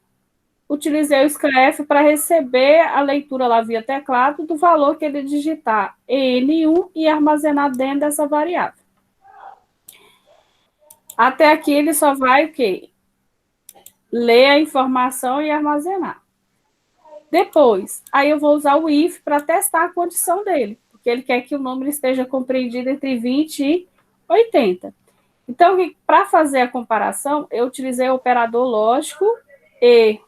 utilizei o SCREF para receber a leitura lá via teclado do valor que ele digitar em N1 e armazenar dentro dessa variável. Até aqui, ele só vai o quê? Ler a informação e armazenar. Depois, aí eu vou usar o if para testar a condição dele, porque ele quer que o número esteja compreendido entre 20 e 80. Então, para fazer a comparação, eu utilizei o operador lógico e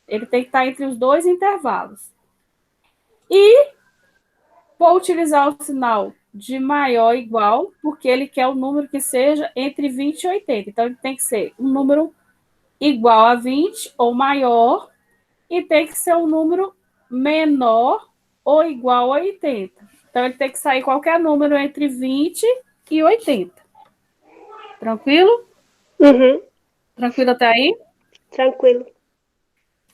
ele tem que estar entre os dois intervalos. E vou utilizar o sinal de maior ou igual, porque ele quer o número que seja entre 20 e 80. Então, ele tem que ser um número igual a 20 ou maior, e tem que ser um número menor ou igual a 80. Então, ele tem que sair qualquer número entre 20 e 80. Tranquilo? Uhum. Tranquilo até aí? Tranquilo.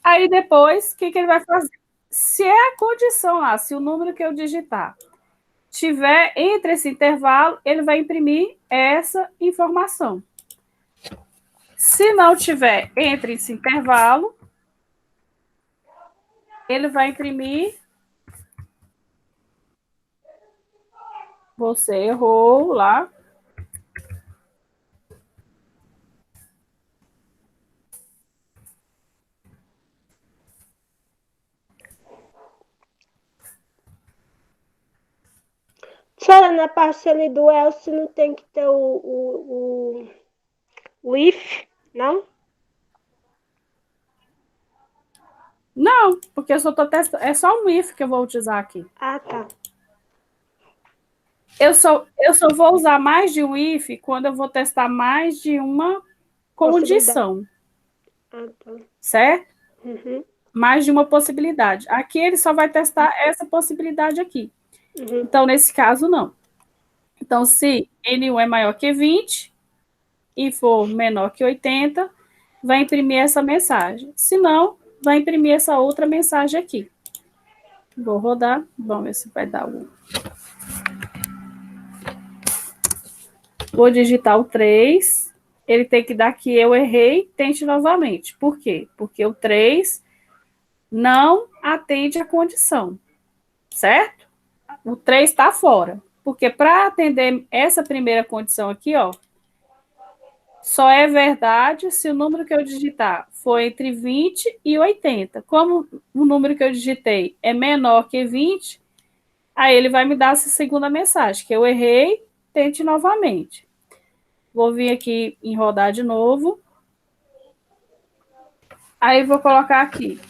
Aí, depois, o que ele vai fazer? Se é a condição lá, se o número que eu digitar tiver entre esse intervalo, ele vai imprimir essa informação. Se não tiver entre esse intervalo, ele vai imprimir. Você errou lá. Só na parte ali do else não tem que ter o if, não? Não, porque eu só estou testando. É só um if que eu vou utilizar aqui. Ah, tá. Eu só vou usar mais de um if quando eu vou testar mais de uma condição. Ah, tá. Certo? Uhum. Mais de uma possibilidade. Aqui ele só vai testar essa possibilidade aqui. Uhum. Então, nesse caso, não. Então, se N1 é maior que 20 e for menor que 80, vai imprimir essa mensagem. Se não, vai imprimir essa outra mensagem aqui. Vou rodar, vamos ver se vai dar o... Vou digitar o 3, ele tem que dar que eu errei, tente novamente. Por quê? Porque o 3 não atende a condição, certo? O 3 está fora. Porque para atender essa primeira condição aqui, ó, só é verdade se o número que eu digitar for entre 20 e 80. Como o número que eu digitei é menor que 20, aí ele vai me dar essa segunda mensagem, que eu errei, tente novamente. Vou vir aqui em rodar de novo. Aí vou colocar aqui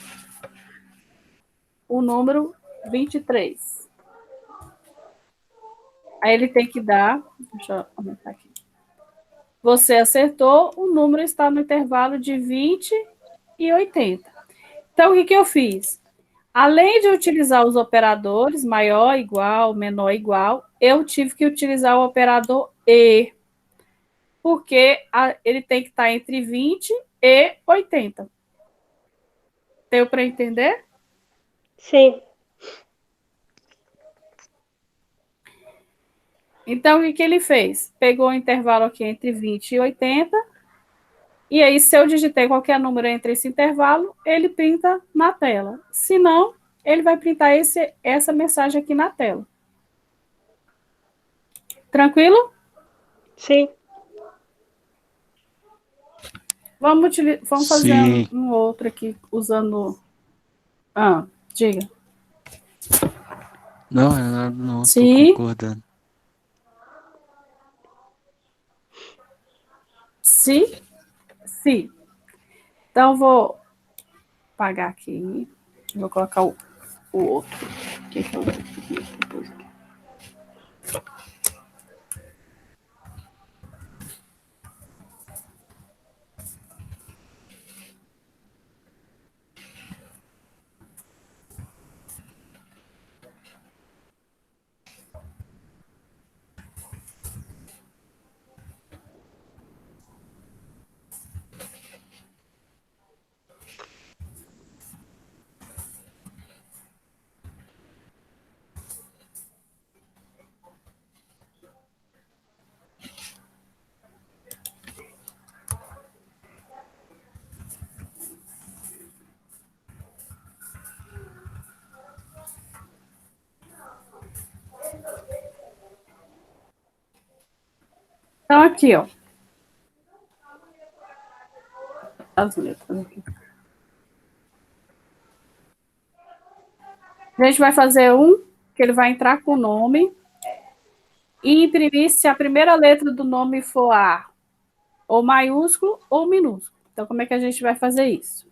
o número 23. Aí ele tem que dar... Deixa eu aumentar aqui. Você acertou, o número está no intervalo de 20 e 80. Então, o que eu fiz? Além de utilizar os operadores maior, igual, menor, igual, eu tive que utilizar o operador e, porque ele tem que estar entre 20 e 80. Deu para entender? Sim. Então, o que ele fez? Pegou o intervalo aqui entre 20 e 80, e aí, se eu digitei qualquer número entre esse intervalo, ele printa na tela. Se não, ele vai printar essa mensagem aqui na tela. Tranquilo? Sim. Vamos fazer Sim. um outro aqui, usando... diga. Não, eu não tô Se... concordando. Se. Então, vou apagar aqui. Vou colocar o outro. O que é o outro? Depois aqui. Então, aqui, ó. As letras aqui. A gente vai fazer que ele vai entrar com o nome e imprimir se a primeira letra do nome for A, ou maiúsculo ou minúsculo. Então, como é que a gente vai fazer isso?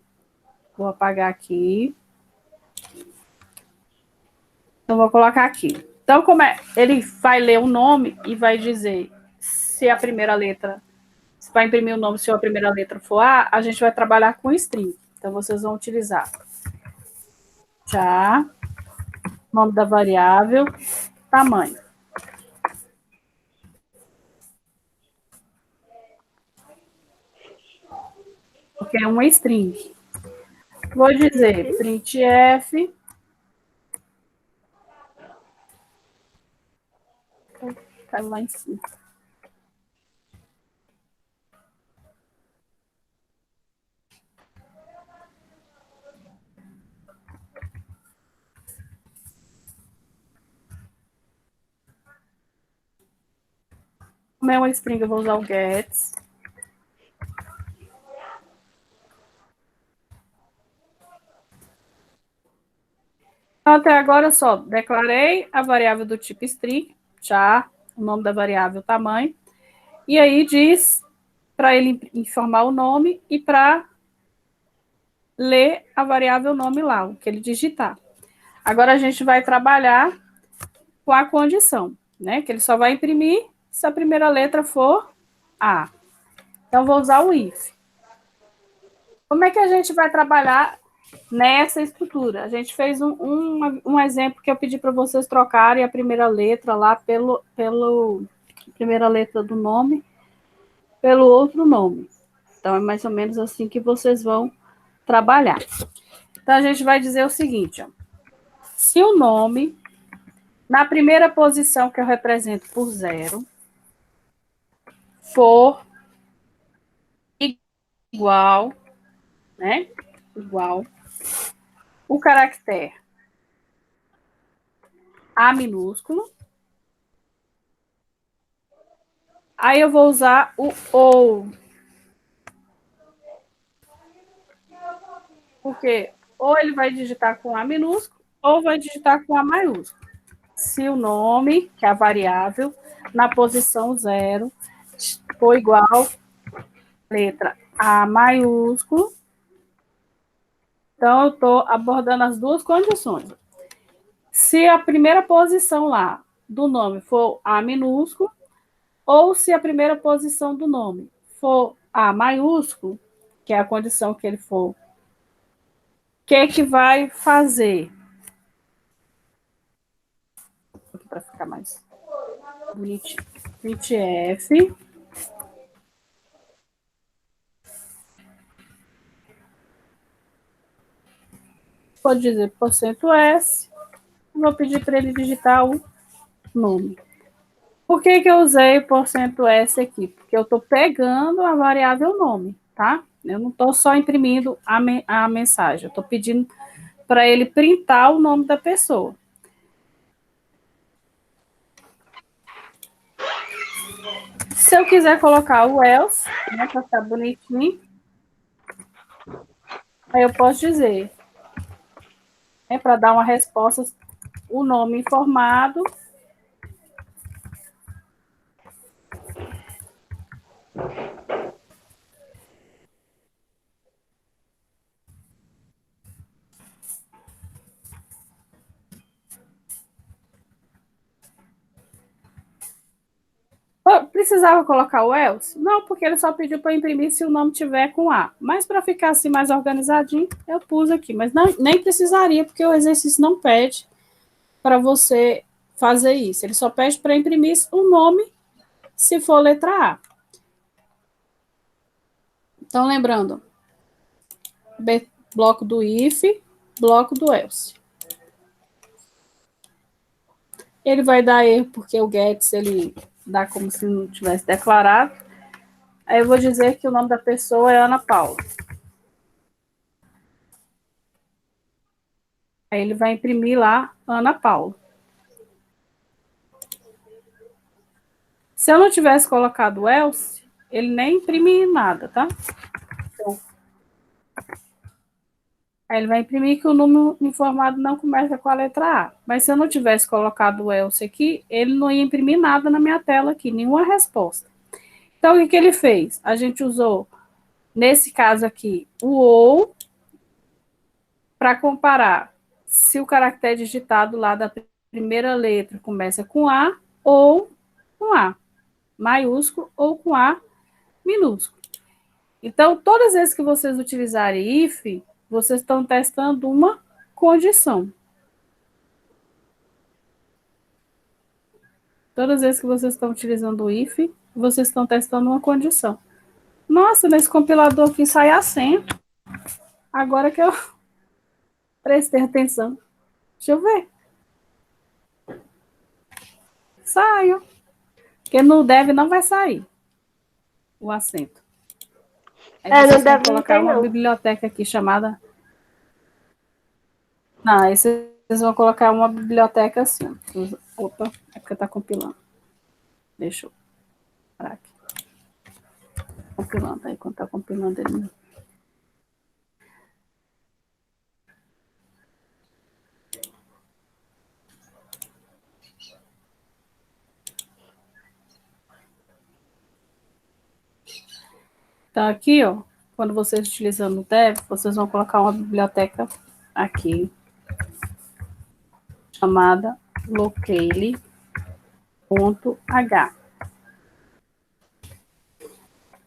Vou apagar aqui. Então, vou colocar aqui. Então, ele vai ler o nome e vai dizer se a primeira letra, se vai imprimir o nome, se a primeira letra for A gente vai trabalhar com string. Então, vocês vão utilizar já, nome da variável, tamanho. Porque é uma string. Vou dizer printf. Caiu lá em cima. Como é uma string, eu vou usar o gets. Então, até agora eu só declarei a variável do tipo string, char, o nome da variável, tamanho, e aí diz para ele informar o nome e para ler a variável nome lá, o que ele digitar. Agora a gente vai trabalhar com a condição, né? Que ele só vai imprimir se a primeira letra for A. Então, vou usar o if. Como é que a gente vai trabalhar nessa estrutura? A gente fez um exemplo que eu pedi para vocês trocarem a primeira letra lá primeira letra do nome pelo outro nome. Então, é mais ou menos assim que vocês vão trabalhar. Então, a gente vai dizer o seguinte, ó. Se o nome, na primeira posição que eu represento por 0, for igual, né? Igual o caractere A minúsculo, aí eu vou usar o ou. Porque ou ele vai digitar com A minúsculo, ou vai digitar com A maiúsculo. Se o nome, que é a variável, na posição 0, for igual a letra A maiúsculo, então eu estou abordando as duas condições. Se a primeira posição lá do nome for A minúsculo, ou se a primeira posição do nome for A maiúsculo, que é a condição que ele for, o que vai fazer? Para ficar mais bonitinho. printf. Pode dizer %s. Vou pedir para ele digitar o nome. Por que eu usei %s aqui? Porque eu estou pegando a variável nome, tá? Eu não estou só imprimindo a mensagem. Eu estou pedindo para ele printar o nome da pessoa. Se eu quiser colocar o else, né, para ficar bonitinho, aí eu posso dizer, para dar uma resposta, o nome informado. Precisava colocar o else? Não, porque ele só pediu para imprimir se o nome tiver com A. Mas para ficar assim mais organizadinho, eu pus aqui. Mas não, nem precisaria, porque o exercício não pede para você fazer isso. Ele só pede para imprimir o nome se for letra A. Então, lembrando, bloco do if, bloco do else. Ele vai dar erro porque o gets ele dá como se não tivesse declarado. Aí eu vou dizer que o nome da pessoa é Ana Paula. Aí ele vai imprimir lá Ana Paula. Se eu não tivesse colocado o else, ele nem imprime nada, tá? Então, aí ele vai imprimir que o número informado não começa com a letra A. Mas se eu não tivesse colocado o else aqui, ele não ia imprimir nada na minha tela aqui, nenhuma resposta. Então, o que ele fez? A gente usou, nesse caso aqui, o ou para comparar se o caractere digitado lá da primeira letra começa com A ou com A maiúsculo ou com A minúsculo. Então, todas as vezes que vocês utilizarem if, vocês estão testando uma condição. Todas as vezes que vocês estão utilizando o if, vocês estão testando uma condição. Nossa, nesse compilador aqui sai a senha. Agora que eu prestei atenção. Deixa eu ver. Saiu. Porque no dev não vai sair o acento. Aí vocês vão colocar uma biblioteca aqui chamada... Não, aí vocês vão colocar uma biblioteca assim. Opa, é porque tá compilando. Deixa eu parar aqui. Compilando aí, quando tá compilando ele. Então, aqui, ó, quando vocês utilizando o dev, vocês vão colocar uma biblioteca aqui, chamada locale.h.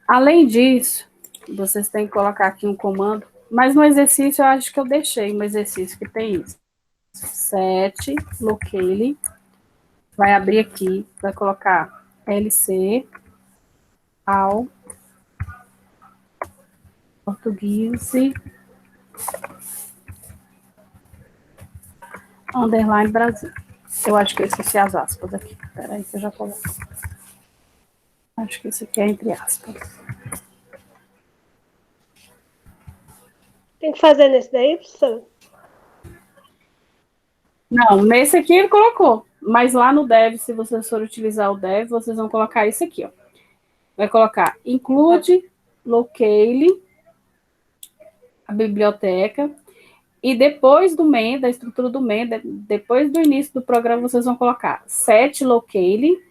Além disso, vocês têm que colocar aqui um comando, mas no exercício eu acho que eu deixei um exercício que tem isso. Set locale, vai abrir aqui, vai colocar lc ao português underline Brasil. Eu acho que eu esqueci as aspas aqui. Espera aí que eu já coloco. Acho que isso aqui é entre aspas. Tem que fazer nesse daí, professor? Não, nesse aqui ele colocou. Mas lá no dev, se vocês forem utilizar o dev, vocês vão colocar isso aqui, ó. Vai colocar include locale, a biblioteca, e depois do main, da estrutura do main, depois do início do programa, vocês vão colocar set locale,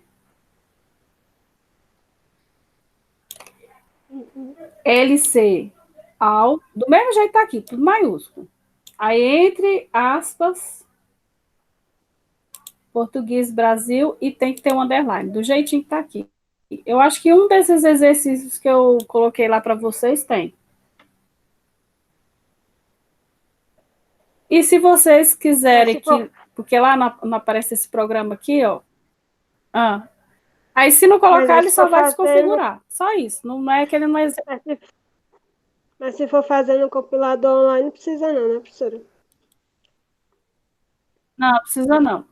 lc ao, do mesmo jeito tá aqui, tudo maiúsculo. Aí, entre aspas, português Brasil, e tem que ter um underline, do jeitinho que tá aqui. Eu acho que um desses exercícios que eu coloquei lá para vocês tem. E se vocês quiserem que... Porque lá não aparece esse programa aqui, ó. Aí, se não colocar, ele só vai desconfigurar. Só isso. Não é que ele não... Mas se for fazer no compilador online, não precisa não, né, professora? Não, precisa não.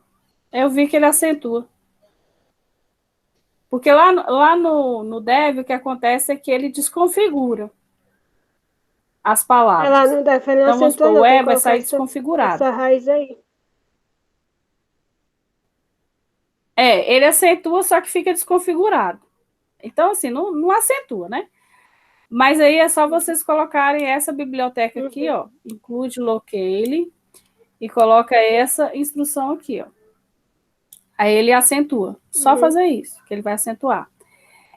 Eu vi que ele acentua. Porque lá no dev, o que acontece é que ele desconfigura as palavras. Lá no dev, ele não então, vamos supor, acentua, o E vai sair desconfigurado. Essa raiz aí. Ele acentua, só que fica desconfigurado. Então, assim, não acentua, né? Mas aí é só vocês colocarem essa biblioteca aqui, ó, include locale, e coloca essa instrução aqui, ó. Aí ele acentua. Só fazer isso, que ele vai acentuar.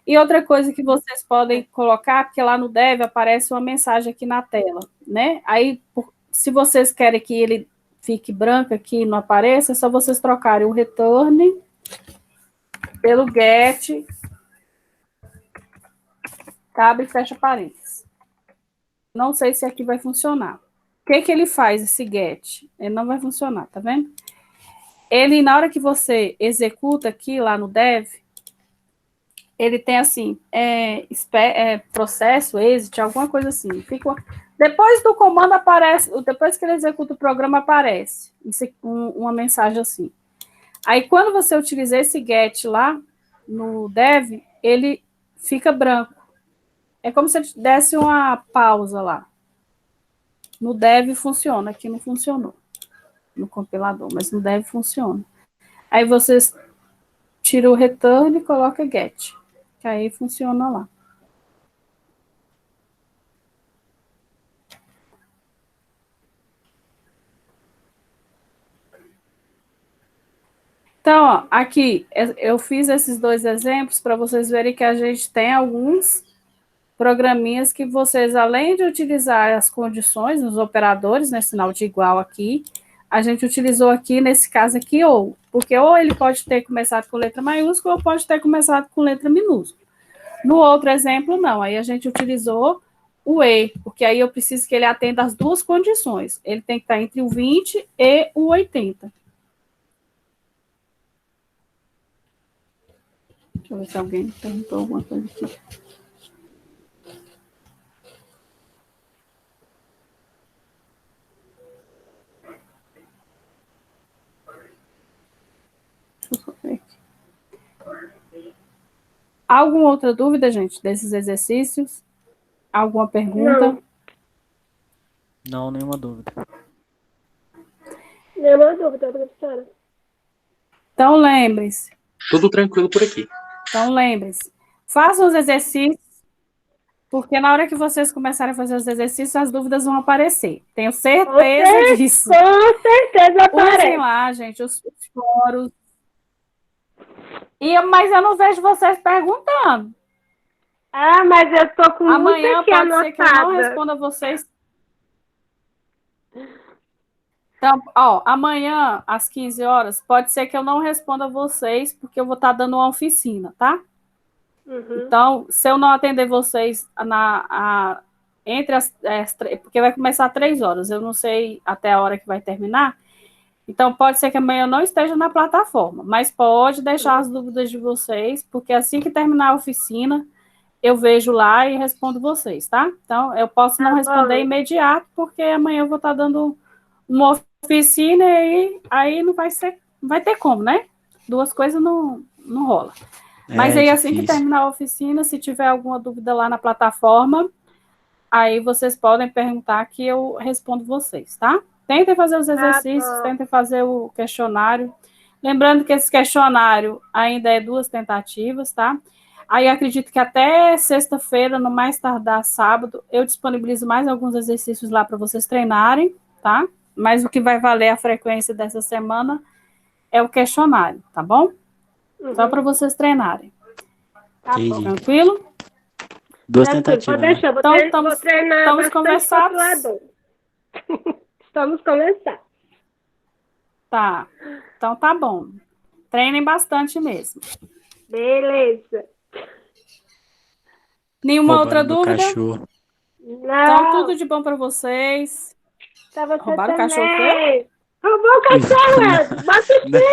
E outra coisa que vocês podem colocar, porque lá no dev aparece uma mensagem aqui na tela, né? Aí, se vocês querem que ele fique branco aqui e não apareça, é só vocês trocarem o return pelo get, abre e fecha parênteses. Não sei se aqui vai funcionar. O que ele faz, esse get? Ele não vai funcionar, tá vendo? Ele, na hora que você executa aqui, lá no dev, ele tem assim, processo, exit, alguma coisa assim. Depois do comando aparece, depois que ele executa o programa, aparece uma mensagem assim. Aí, quando você utiliza esse get lá, no dev, ele fica branco. É como se ele desse uma pausa lá. No dev funciona, aqui não funcionou. No compilador, mas no dev funciona. Aí vocês tira o return e coloca get, que aí funciona lá. Então, ó, aqui eu fiz esses 2 exemplos para vocês verem que a gente tem alguns programinhas que vocês, além de utilizar as condições, os operadores, né, sinal de igual aqui, a gente utilizou aqui, nesse caso aqui, porque ou ele pode ter começado com letra maiúscula ou pode ter começado com letra minúscula. No outro exemplo, não, aí a gente utilizou o e, porque aí eu preciso que ele atenda as 2 condições. Ele tem que estar entre o 20 e o 80. Deixa eu ver se alguém perguntou alguma coisa aqui. Deixa eu ver aqui. Alguma outra dúvida, gente, desses exercícios? Alguma pergunta? Não, nenhuma dúvida. Nenhuma dúvida, professora. Então, lembre-se. Tudo tranquilo por aqui. Então, lembre-se. Façam os exercícios, porque na hora que vocês começarem a fazer os exercícios, as dúvidas vão aparecer. Tenho certeza disso. Com certeza aparece. Usem lá, gente, os fóruns. Mas eu não vejo vocês perguntando. Ah, mas eu tô com Amanhã muita aqui pode ser que eu não anotada. responda vocês. Então, ó, amanhã, às 15 horas, pode ser que eu não responda vocês, porque eu vou estar dando uma oficina, tá? Uhum. Então, se eu não atender vocês porque vai começar às 3 horas, eu não sei até a hora que vai terminar, então pode ser que amanhã eu não esteja na plataforma, mas pode deixar as dúvidas de vocês, porque assim que terminar a oficina, eu vejo lá e respondo vocês, tá? Então, eu posso não responder imediato, porque amanhã eu vou estar dando uma oficina e aí não vai ter como, né? 2 coisas não rola. Mas aí, assim que terminar a oficina, se tiver alguma dúvida lá na plataforma, aí vocês podem perguntar que eu respondo vocês, tá? Tentem fazer os exercícios, tentem fazer o questionário. Lembrando que esse questionário ainda é 2 tentativas, tá? Aí acredito que até sexta-feira, no mais tardar sábado, eu disponibilizo mais alguns exercícios lá para vocês treinarem, tá? Mas o que vai valer a frequência dessa semana é o questionário, tá bom? Só para vocês treinarem. Tá bom. Tranquilo? 2 tentativas. Pode deixar, vou treinar estamos conversados. Estamos conversados. Tá. Então tá bom. Treinem bastante mesmo. Beleza. Nenhuma outra dúvida? Cachorro. Não. Então, tudo de bom para vocês. Pra você Roubaram o também. cachorro? Roubou o cachorro, Bota